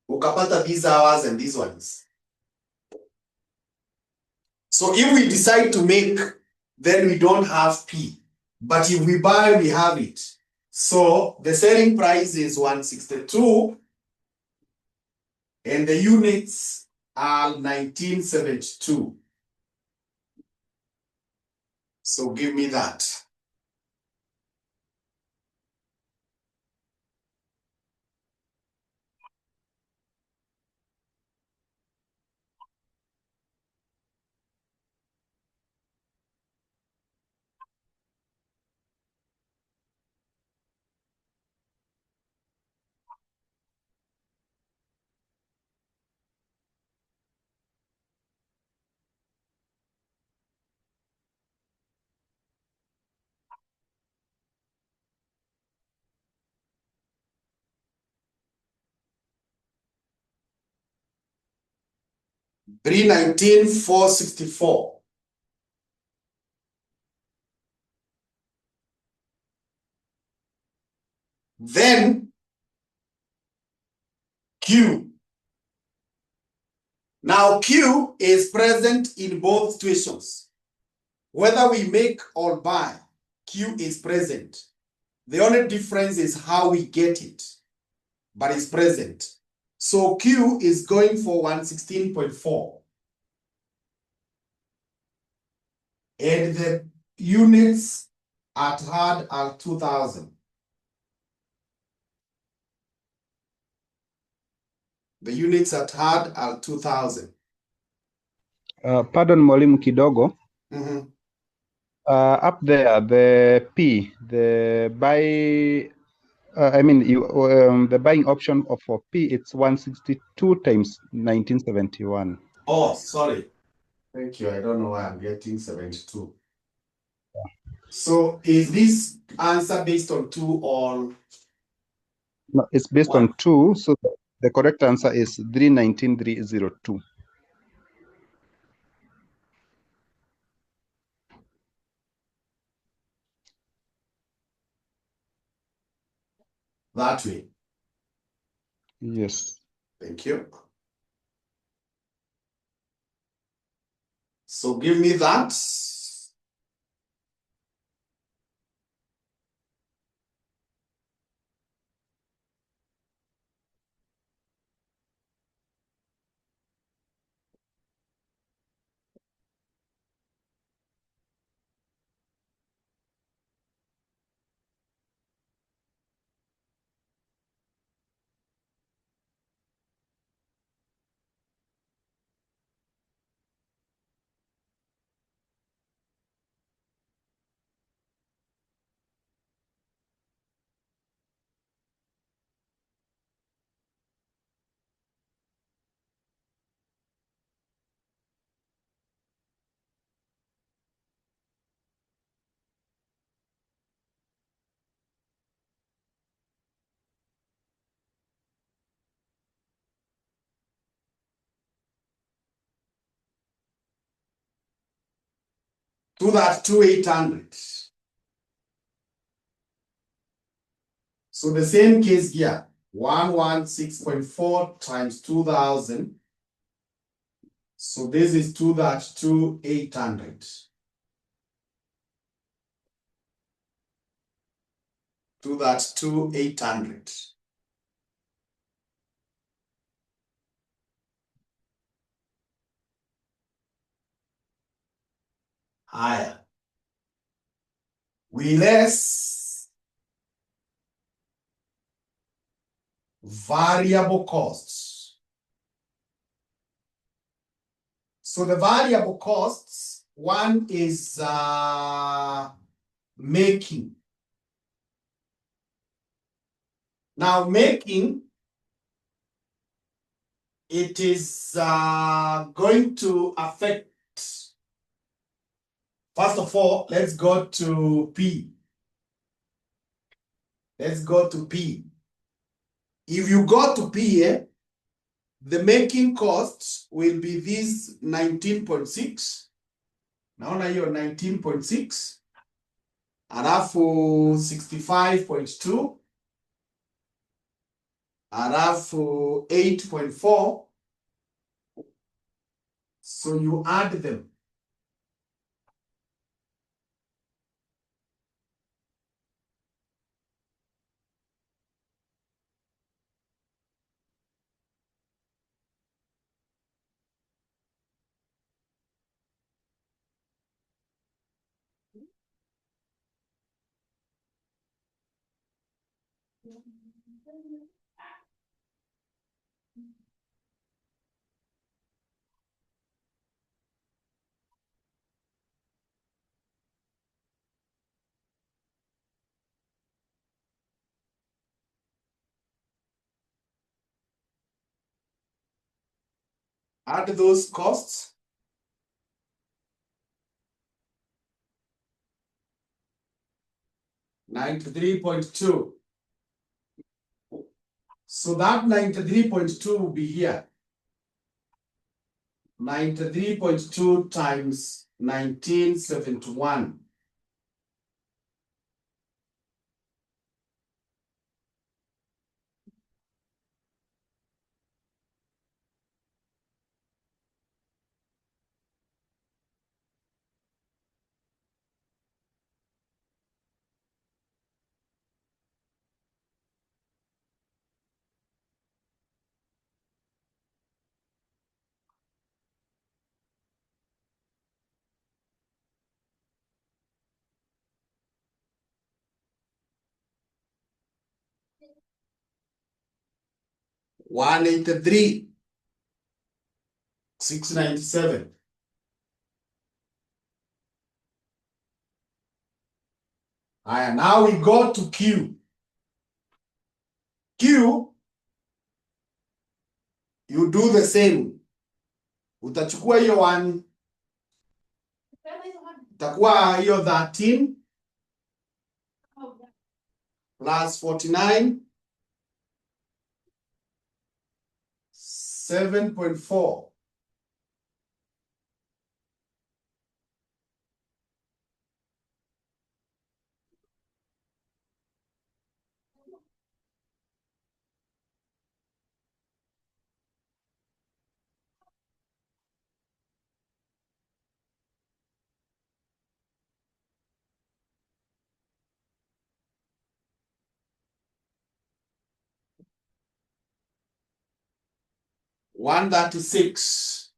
Ukapata these hours and these ones. So if we decide to make, then we don't have P. But if we buy, we have it. So the selling price is 162 and the units are 1972. So give me that. $319,464. Then Q. Now Q is present in both situations. Whether we make or buy, Q is present. The only difference is how we get it, but it's present. So Q is going for 116.4. And the units at hand are 2,000. The units at hand are 2,000. Pardon, Mwalimu kidogo. Mm-hmm. Up there, the P, the buy, the buying option for P, it's 162 times 1971. Oh, sorry. Thank you. I don't know why I'm getting 72. So is this answer based on 2 or? No, it's based on 2. So the correct answer is 319,302. that way. Yes. Thank you. So give me that. To that 800. So the same case here, 116.4 times 2000. So this is 800. To that 800. Higher. We less variable costs. So the variable costs, one is making. Now making, it is going to affect, first of all, let's go to P. Let's go to P. If you go to P here, the making costs will be this 19.6. Naona hiyo 19.6. Alafu 65.2. Alafu 8.4. So you add them. Add those costs. $93.2. So that 93.2 will be here. 93.2 times 1971. $183,697. Aya, now we go to Q. Q, you do the same. Utachukua hiyo 1, itakuwa hiyo 13 plus 49, 7.4. 136.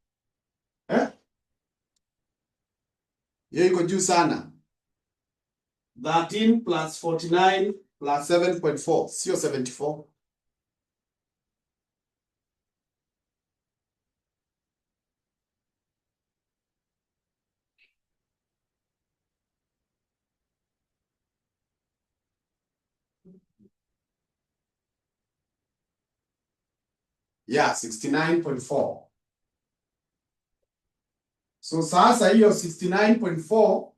Hiyo iko juu sana. 13 plus 49 plus 7.4, sio 74. Yeah, 69.4. So sasa hiyo 69.4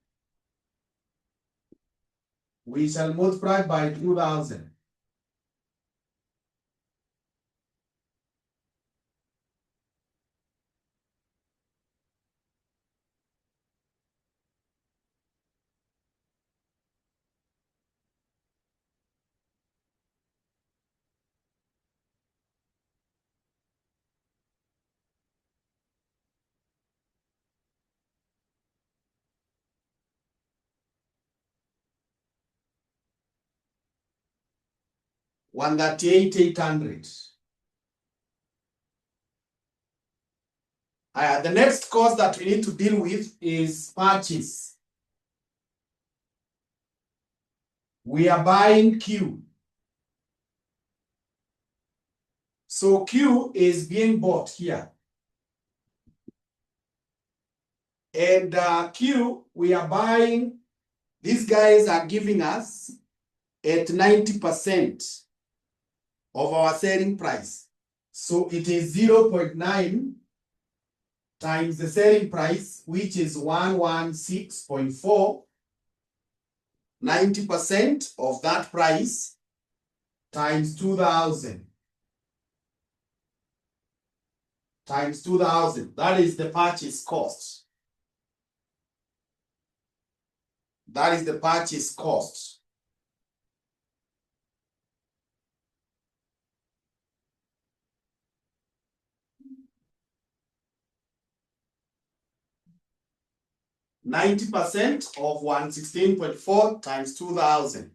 we shall multiply by 2000. $138,800. The next cost that we need to deal with is purchase. We are buying Q. So Q is being bought here. And Q, we are buying, these guys are giving us at 90% of our selling price. So it is 0.9 times the selling price, which is 116.4. 90% of that price times 2,000. Times 2,000. That is the purchase cost. That is the purchase cost. %90 of 116.4 times 2,000.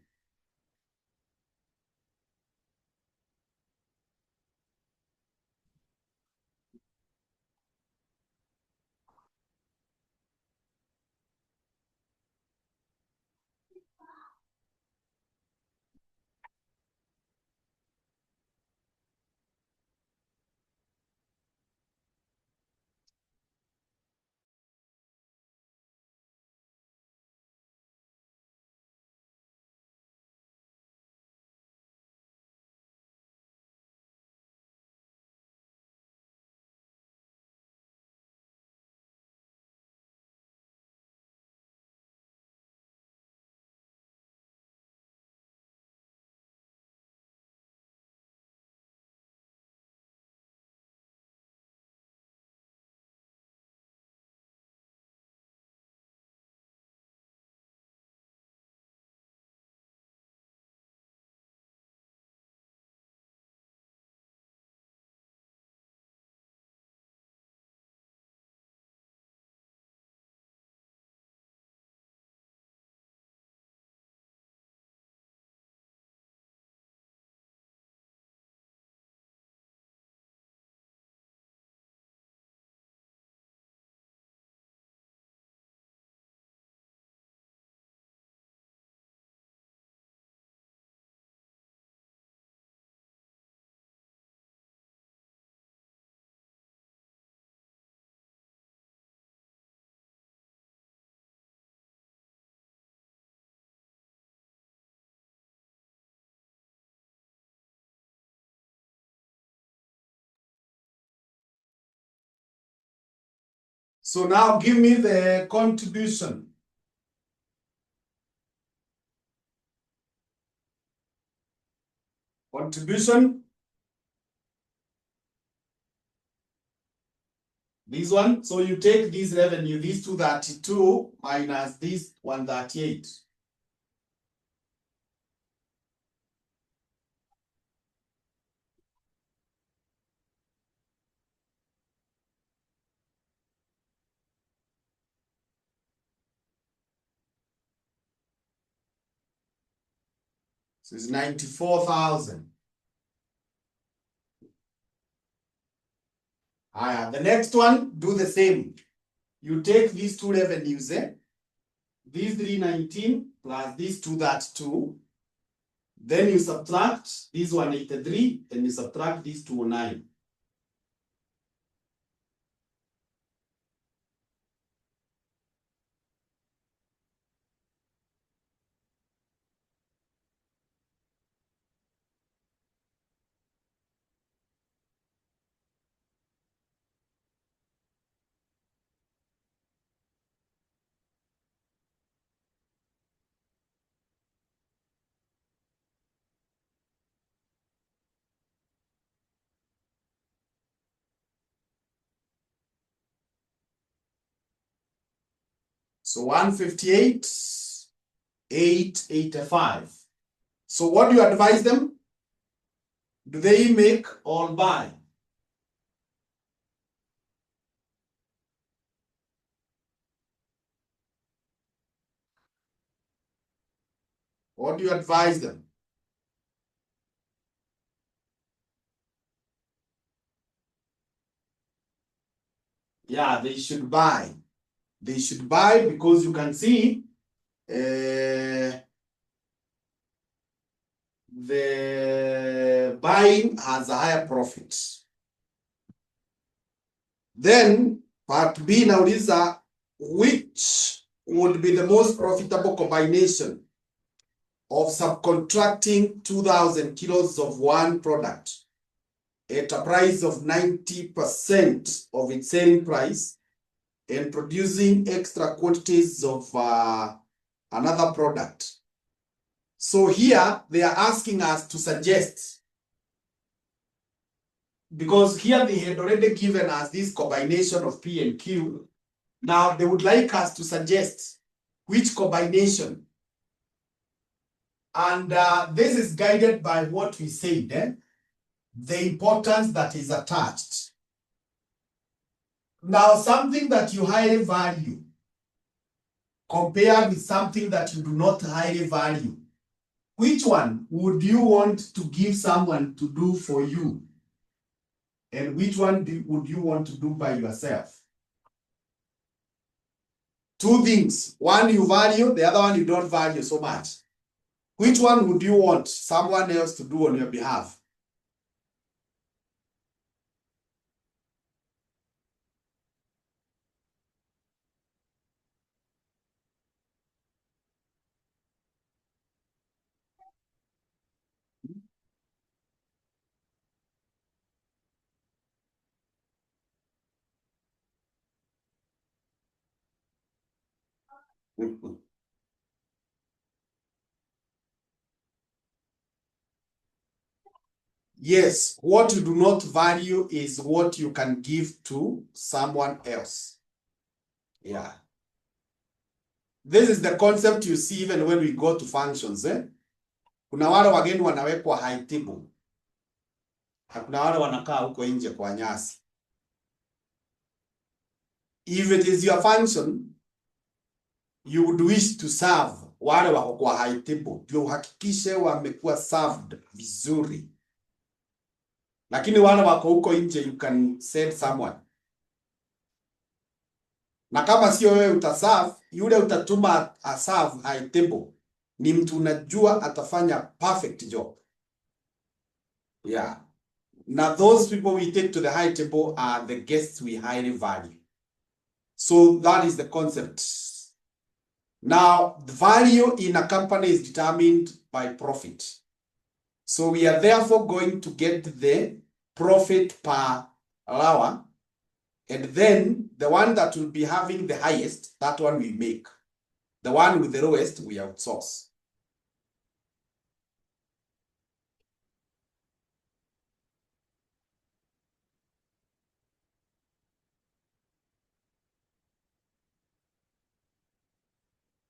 So now give me the contribution. Contribution. This one. So you take this revenue, these 232 minus this 138. So it's 94,000. The next one, do the same. You take these two revenues, these 319 plus these 232. Then you subtract this 183 and you subtract this 209. So 158, 885. So what do you advise them? Do they make or buy? What do you advise them? Yeah, they should buy. They should buy because you can see the buying has a higher profit. Then part B now is which would be the most profitable combination of subcontracting 2,000 kilos of one product at a price of 90% of its selling price and producing extra quantities of another product. So here they are asking us to suggest, because here they had already given us this combination of P and Q. Now they would like us to suggest which combination. And this is guided by what we said, the importance that is attached. Now, something that you highly value compared with something that you do not highly value, which one would you want to give someone to do for you? And which one would you want to do by yourself? Two things. One you value, the other one you don't value so much. Which one would you want someone else to do on your behalf? Yes, what you do not value is what you can give to someone else. Yeah. This is the concept you see even when we go to functions. Kuna wale wageni wanawekwa high table. Kuna wale wanakaa huko nje kwa nyasi. If it is your function, you would wish to serve wale wako kwa high table. Ndio uhakikishe wamekuwa served vizuri. Lakini wale wako huko nje, you can send someone. Na kama sio wewe utaserve, yule utatuma aserve high table ni mtu unajua atafanya perfect job. Yeah. Now those people we take to the high table are the guests we highly value. So that is the concept. Now the value in a company is determined by profit. So we are therefore going to get the profit per hour, and then the one that will be having the highest, that one we make. The one with the lowest, we outsource.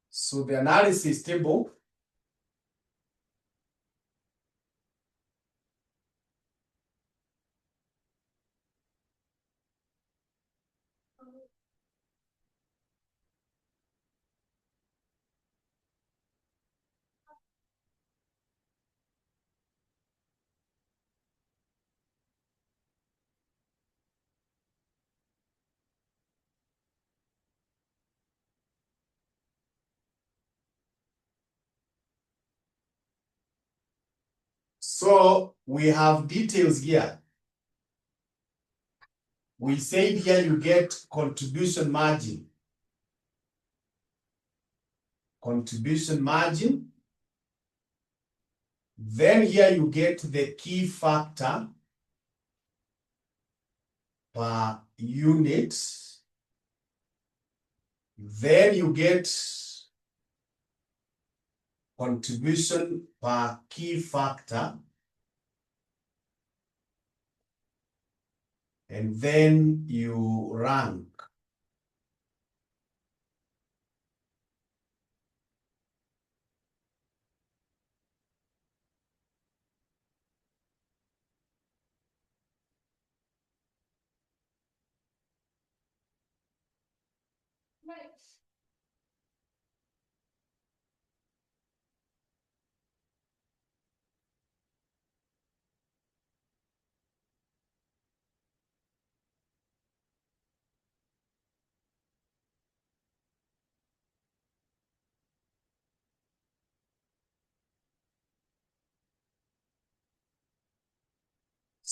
So the analysis table So we have details here. We said here you get contribution margin. Contribution margin. Then here you get the key factor per unit. Then you get contribution per key factor. And then you rank.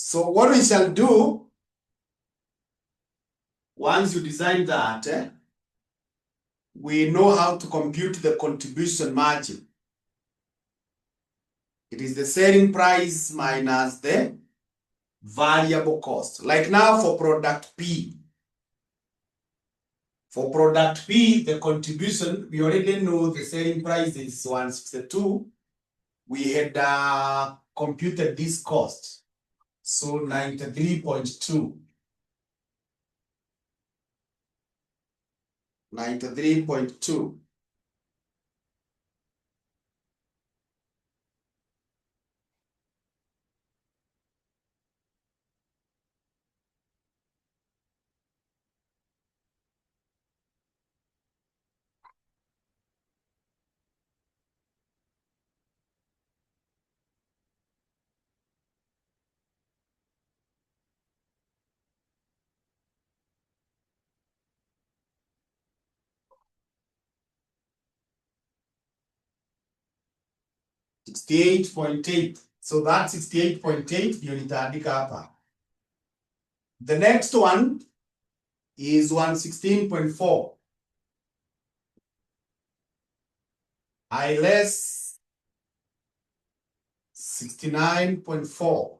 So what we shall do, once you decide that, we know how to compute the contribution margin. It is the selling price minus the variable cost. Like now for product P. For product P, the contribution, we already know the selling price is 162. We had computed this cost. So 93.2. 93.2. $68.8. So that 68.8 ndio nitaandika hapa. The next one is 116.4. I less 69.4.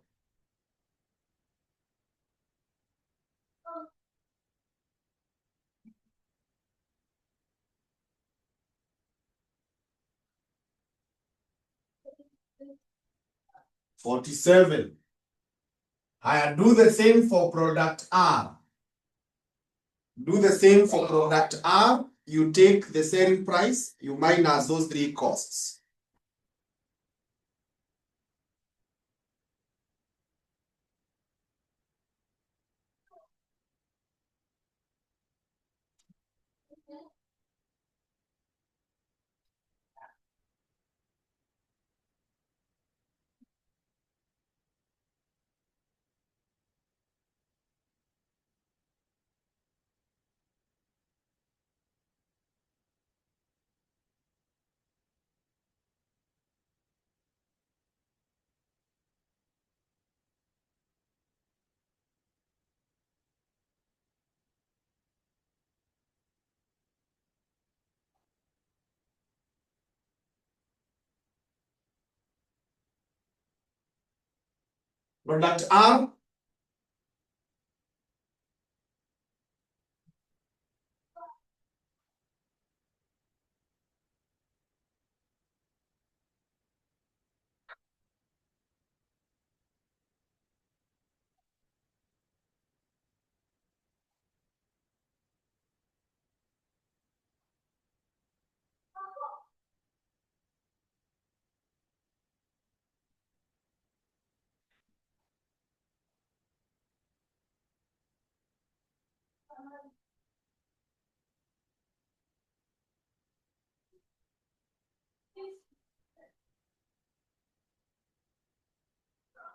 $47. I do the same for product R. Do the same for product R. You take the selling price, you minus those three costs. Product R,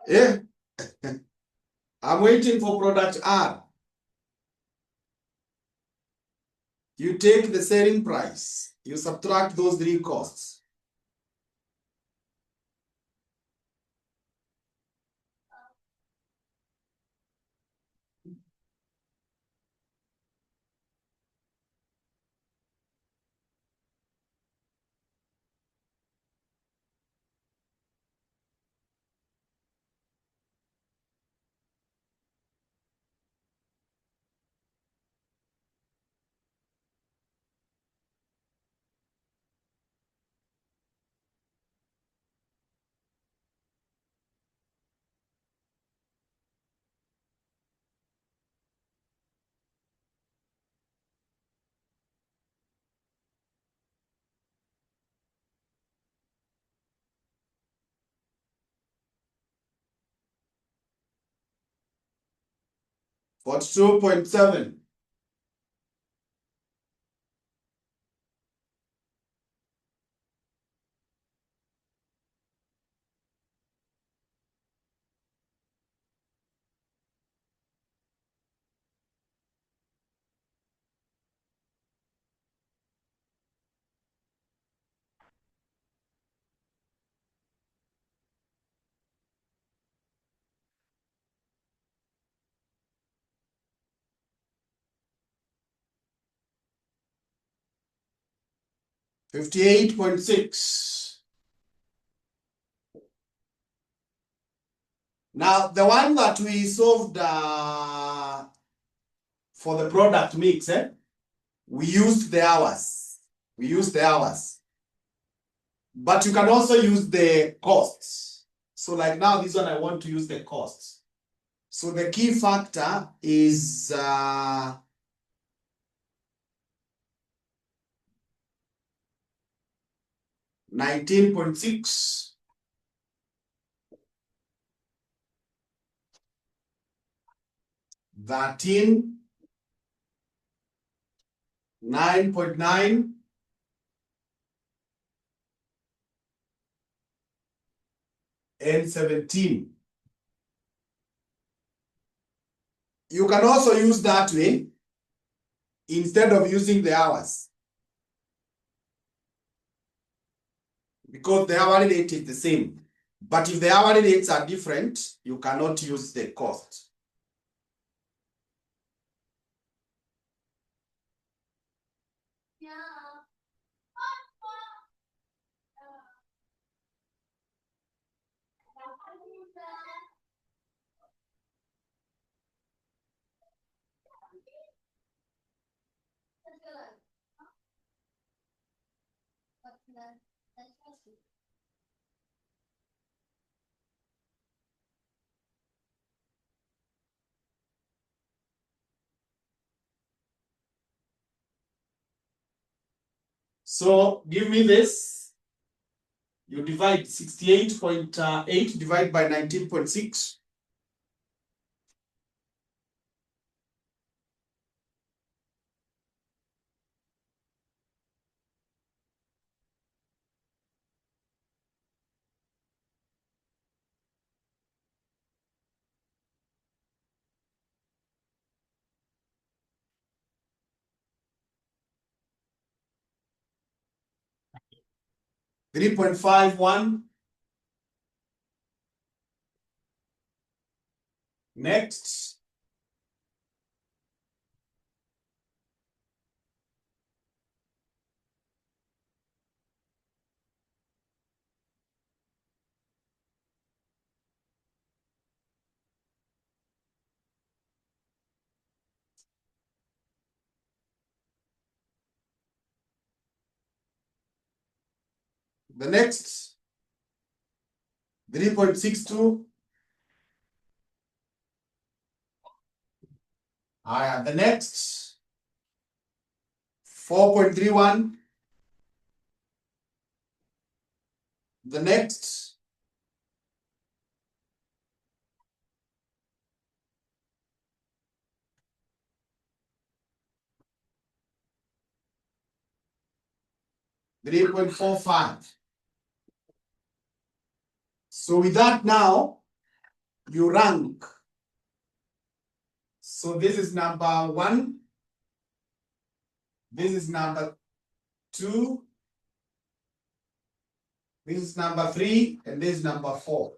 yeah. I'm waiting for product R. You take the selling price, you subtract those three costs. 42.7. $58.6. Now, the one that we solved for the product mix, we used the hours. We used the hours. But you can also use the costs. So like now, this one, I want to use the costs. So the key factor is 19.6. $13, 9.9, and 17. You can also use that way instead of using the hours, because the hourly rate is the same. But if the hourly rates are different, you cannot use the cost. So give me this. You divide 68.8 divided by 19.6. $3.51. Next. The next, 3.62. The next, 4.31. The next, 3.45. So with that now, you rank. So this is number 1. This is number 2. This is number 3. And this is number 4.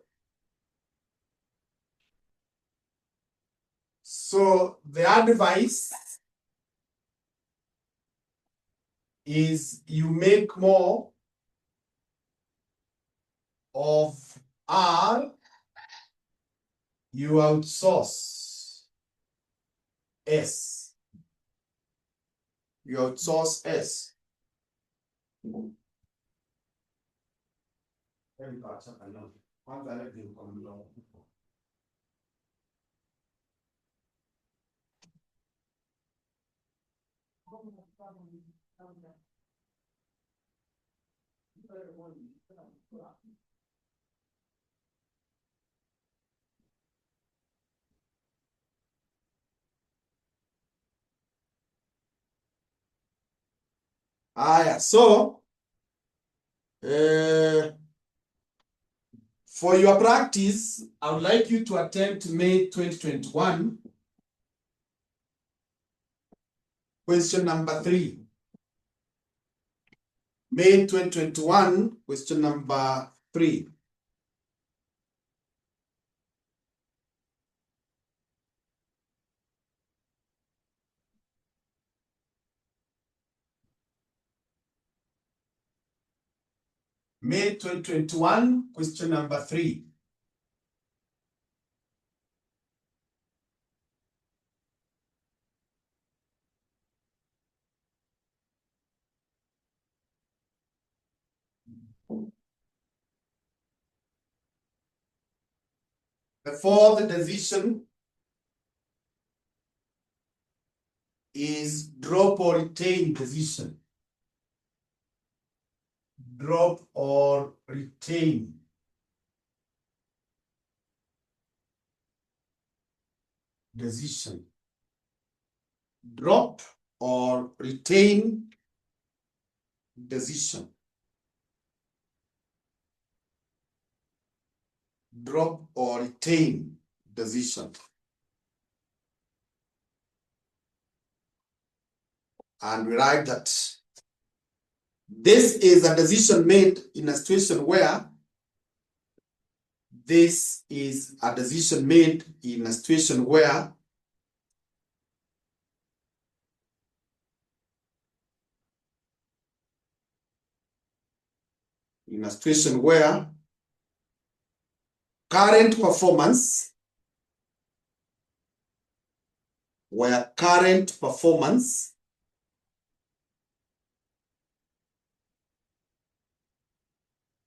So the advice is you make more of R, you outsource S. You outsource S. So for your practice, I would like you to attempt May 2021, question number 3. May 2021, question number 3. May 2021, question number 3. The fourth decision is drop or retain decision. Drop or retain decision. Drop or retain decision. Drop or retain decision. And we write that this is a decision made in a situation where this is a decision made in a situation where current performance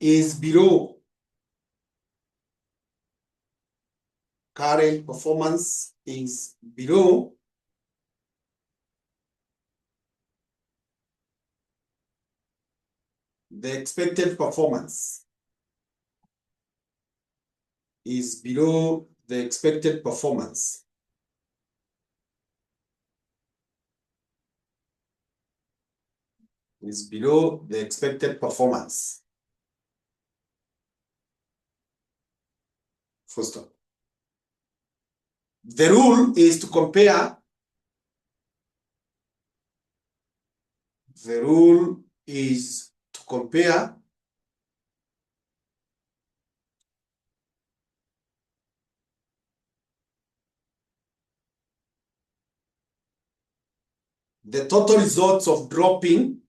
is below the expected performance. Is below the expected performance. Is below the expected performance. First stop. The rule is to compare. The rule is to compare the total results of dropping,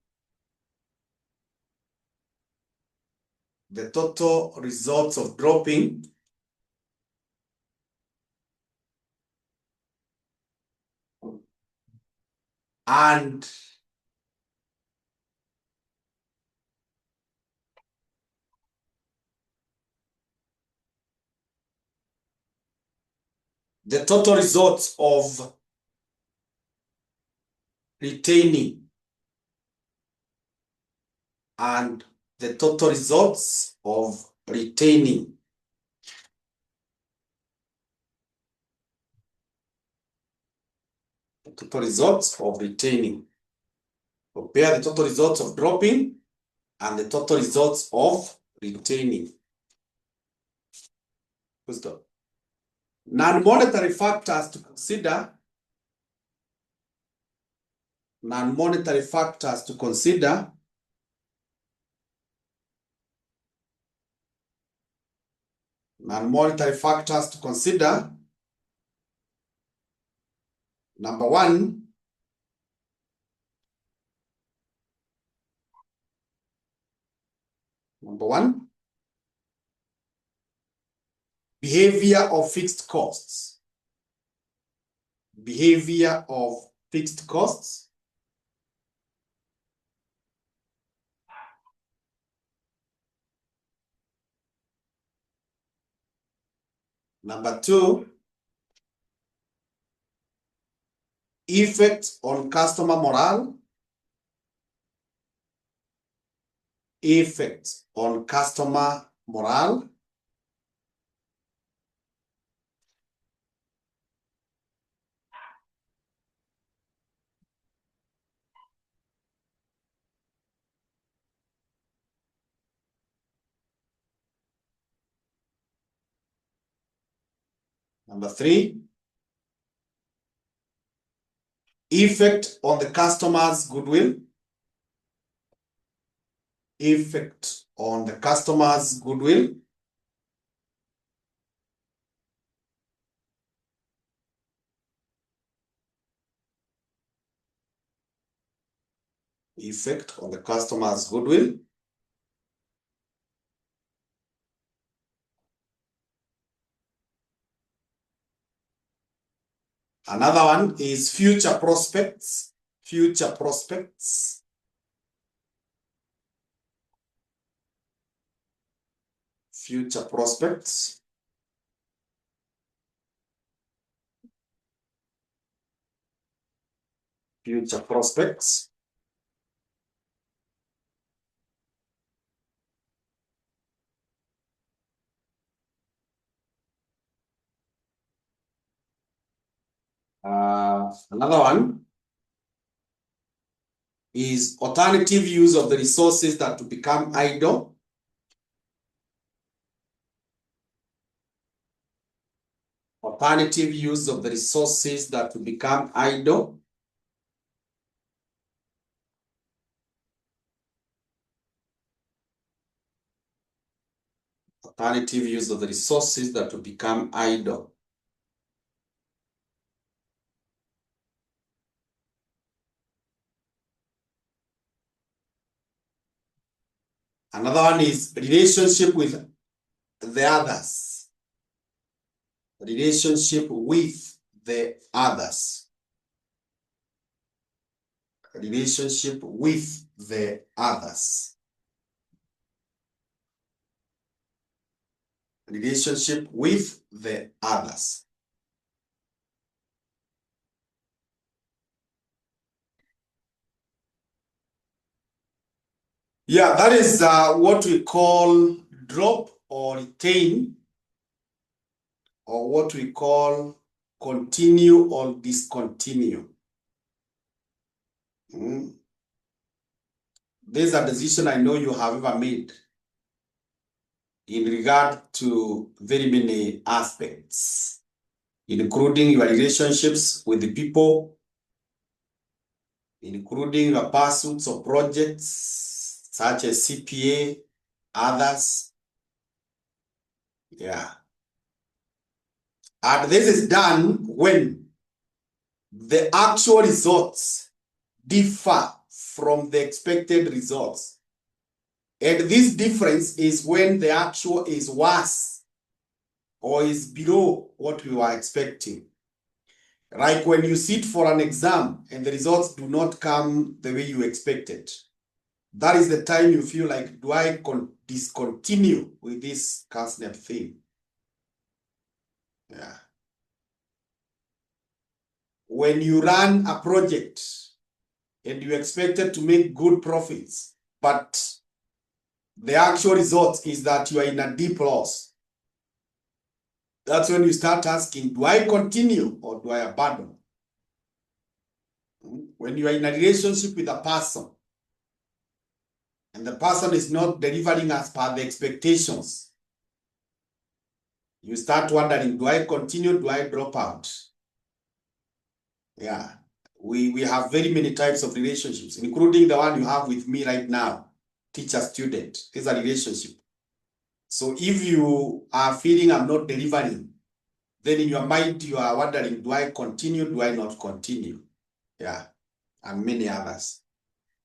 and the total results of retaining, and the total results of retaining. Total results of retaining. Compare the total results of dropping and the total results of retaining. Non-monetary factors to consider. Non-monetary factors to consider. Non-monetary factors to consider. Number one, behavior of fixed costs. Behavior of fixed costs. Number two, effect on customer morale. Effect on customer morale. Number 3, effect on the customer's goodwill. Effect on the customer's goodwill. Effect on the customer's goodwill. Another one is future prospects. Future prospects. Future prospects. Future prospects. Another one is alternative use of the resources that will become idle. Alternative use of the resources that will become idle. Alternative use of the resources that will become idle. Another one is relationship with the others. Relationship with the others. Relationship with the others. Relationship with the others. Yeah, that is what we call drop or retain, or what we call continue or discontinue. This is a decision I know you have ever made in regard to very many aspects, including your relationships with the people, including your pursuits or projects such as CPA, others. Yeah. And this is done when the actual results differ from the expected results. And this difference is when the actual is worse or is below what we were expecting. Like when you sit for an exam and the results do not come the way you expected. That is the time you feel like, do I discontinue with this CASNEP thing? Yeah. When you run a project and you expected to make good profits, but the actual result is that you are in a deep loss. That's when you start asking, do I continue or do I abandon? When you are in a relationship with a person and the person is not delivering as per the expectations, you start wondering, do I continue, do I drop out? Yeah, we have very many types of relationships, including the one you have with me right now, teacher-student. It's a relationship. So if you are feeling I'm not delivering, then in your mind you are wondering, do I continue, do I not continue? Yeah, and many others.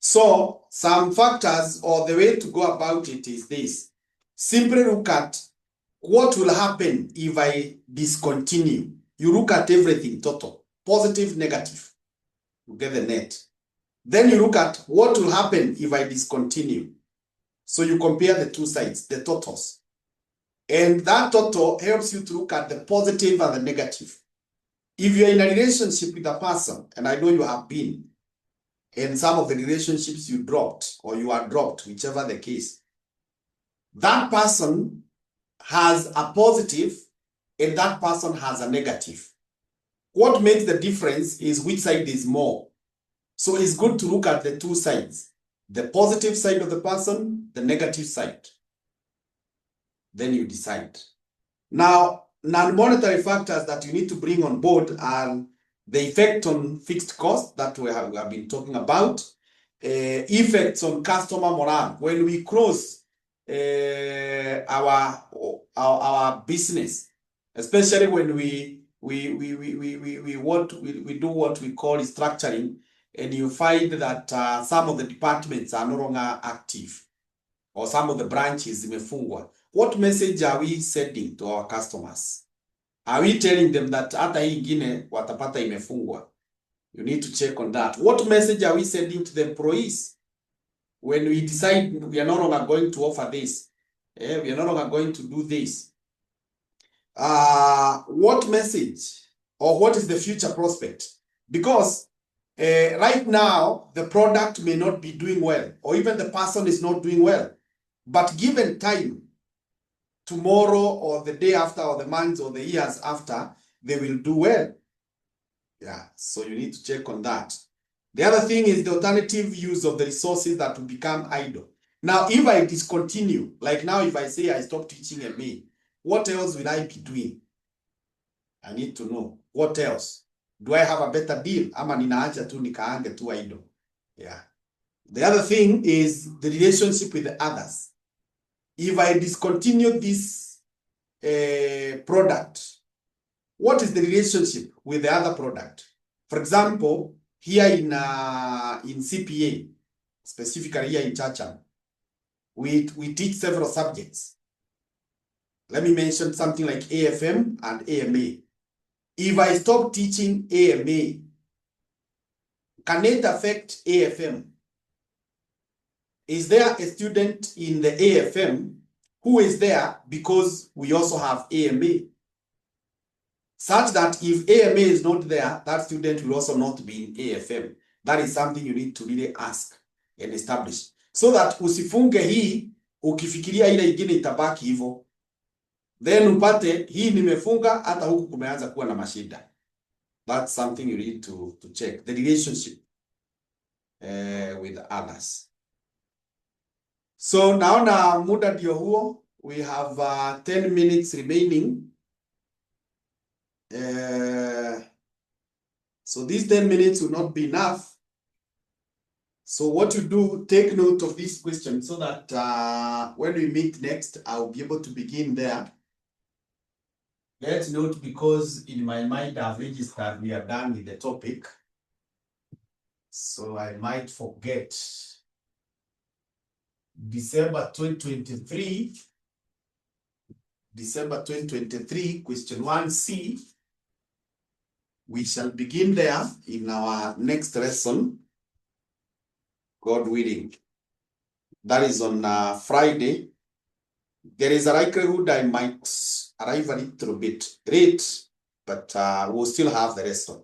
So some factors or the way to go about it is this. Simply look at what will happen if I discontinue. You look at everything total, positive, negative. You get the net. Then you look at what will happen if I discontinue. So you compare the two sides, the totals. And that total helps you to look at the positive and the negative. If you're in a relationship with a person, and I know you have been, and some of the relationships you dropped or you are dropped, whichever the case, that person has a positive and that person has a negative. What makes the difference is which side is more. So it's good to look at the two sides, the positive side of the person, the negative side. Then you decide. Now, non-monetary factors that you need to bring on board are the effect on fixed cost that we have been talking about, effects on customer morale. When we close our business, especially when we do what we call restructuring, and you find that some of the departments are no longer active, or some of the branches zimefungwa. What message are we sending to our customers? Are we telling them that hata hii ingine watapata imefungwa? You need to check on that. What message are we sending to the employees when we decide we are no longer going to offer this? We are no longer going to do this. What message or what is the future prospect? Because right now, the product may not be doing well, or even the person is not doing well. But given time, tomorrow or the day after or the months or the years after, they will do well. Yeah, so you need to check on that. The other thing is the alternative use of the resources that will become idle. Now, if I discontinue, like now if I say I stop teaching MA, what else will I be doing? I need to know. What else? Do I have a better deal? Ama ninaacha tu nikaange tu idle. Yeah. The other thing is the relationship with the others. If I discontinue this product, what is the relationship with the other product? For example, here in CPA, specifically here in Chacham, we teach several subjects. Let me mention something like AFM and AMA. If I stop teaching AMA, can it affect AFM? Is there a student in the AFM who is there because we also have AMA? Such that if AMA is not there, that student will also not be in AFM. That is something you need to really ask and establish. So that usifunge hii, ukifikiria ile ingine itabaki hivyo. Then upate hii nimefunga hata huku kumeanza kuwa na mashida. That's something you need to check. The relationship with others. So naona muda ndio huo. We have 10 minutes remaining. So these 10 minutes will not be enough. So what you do, take note of this question so that when we meet next, I'll be able to begin there. Let's note, because in my mind I've registered we are done with the topic. So I might forget. December 2023, question 1C. We shall begin there in our next lesson, God willing. That is on Friday. There is a likelihood I might arrive a little bit late, but we'll still have the lesson.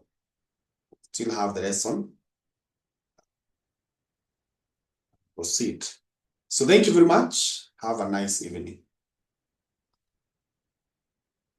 Proceed. So thank you very much. Have a nice evening.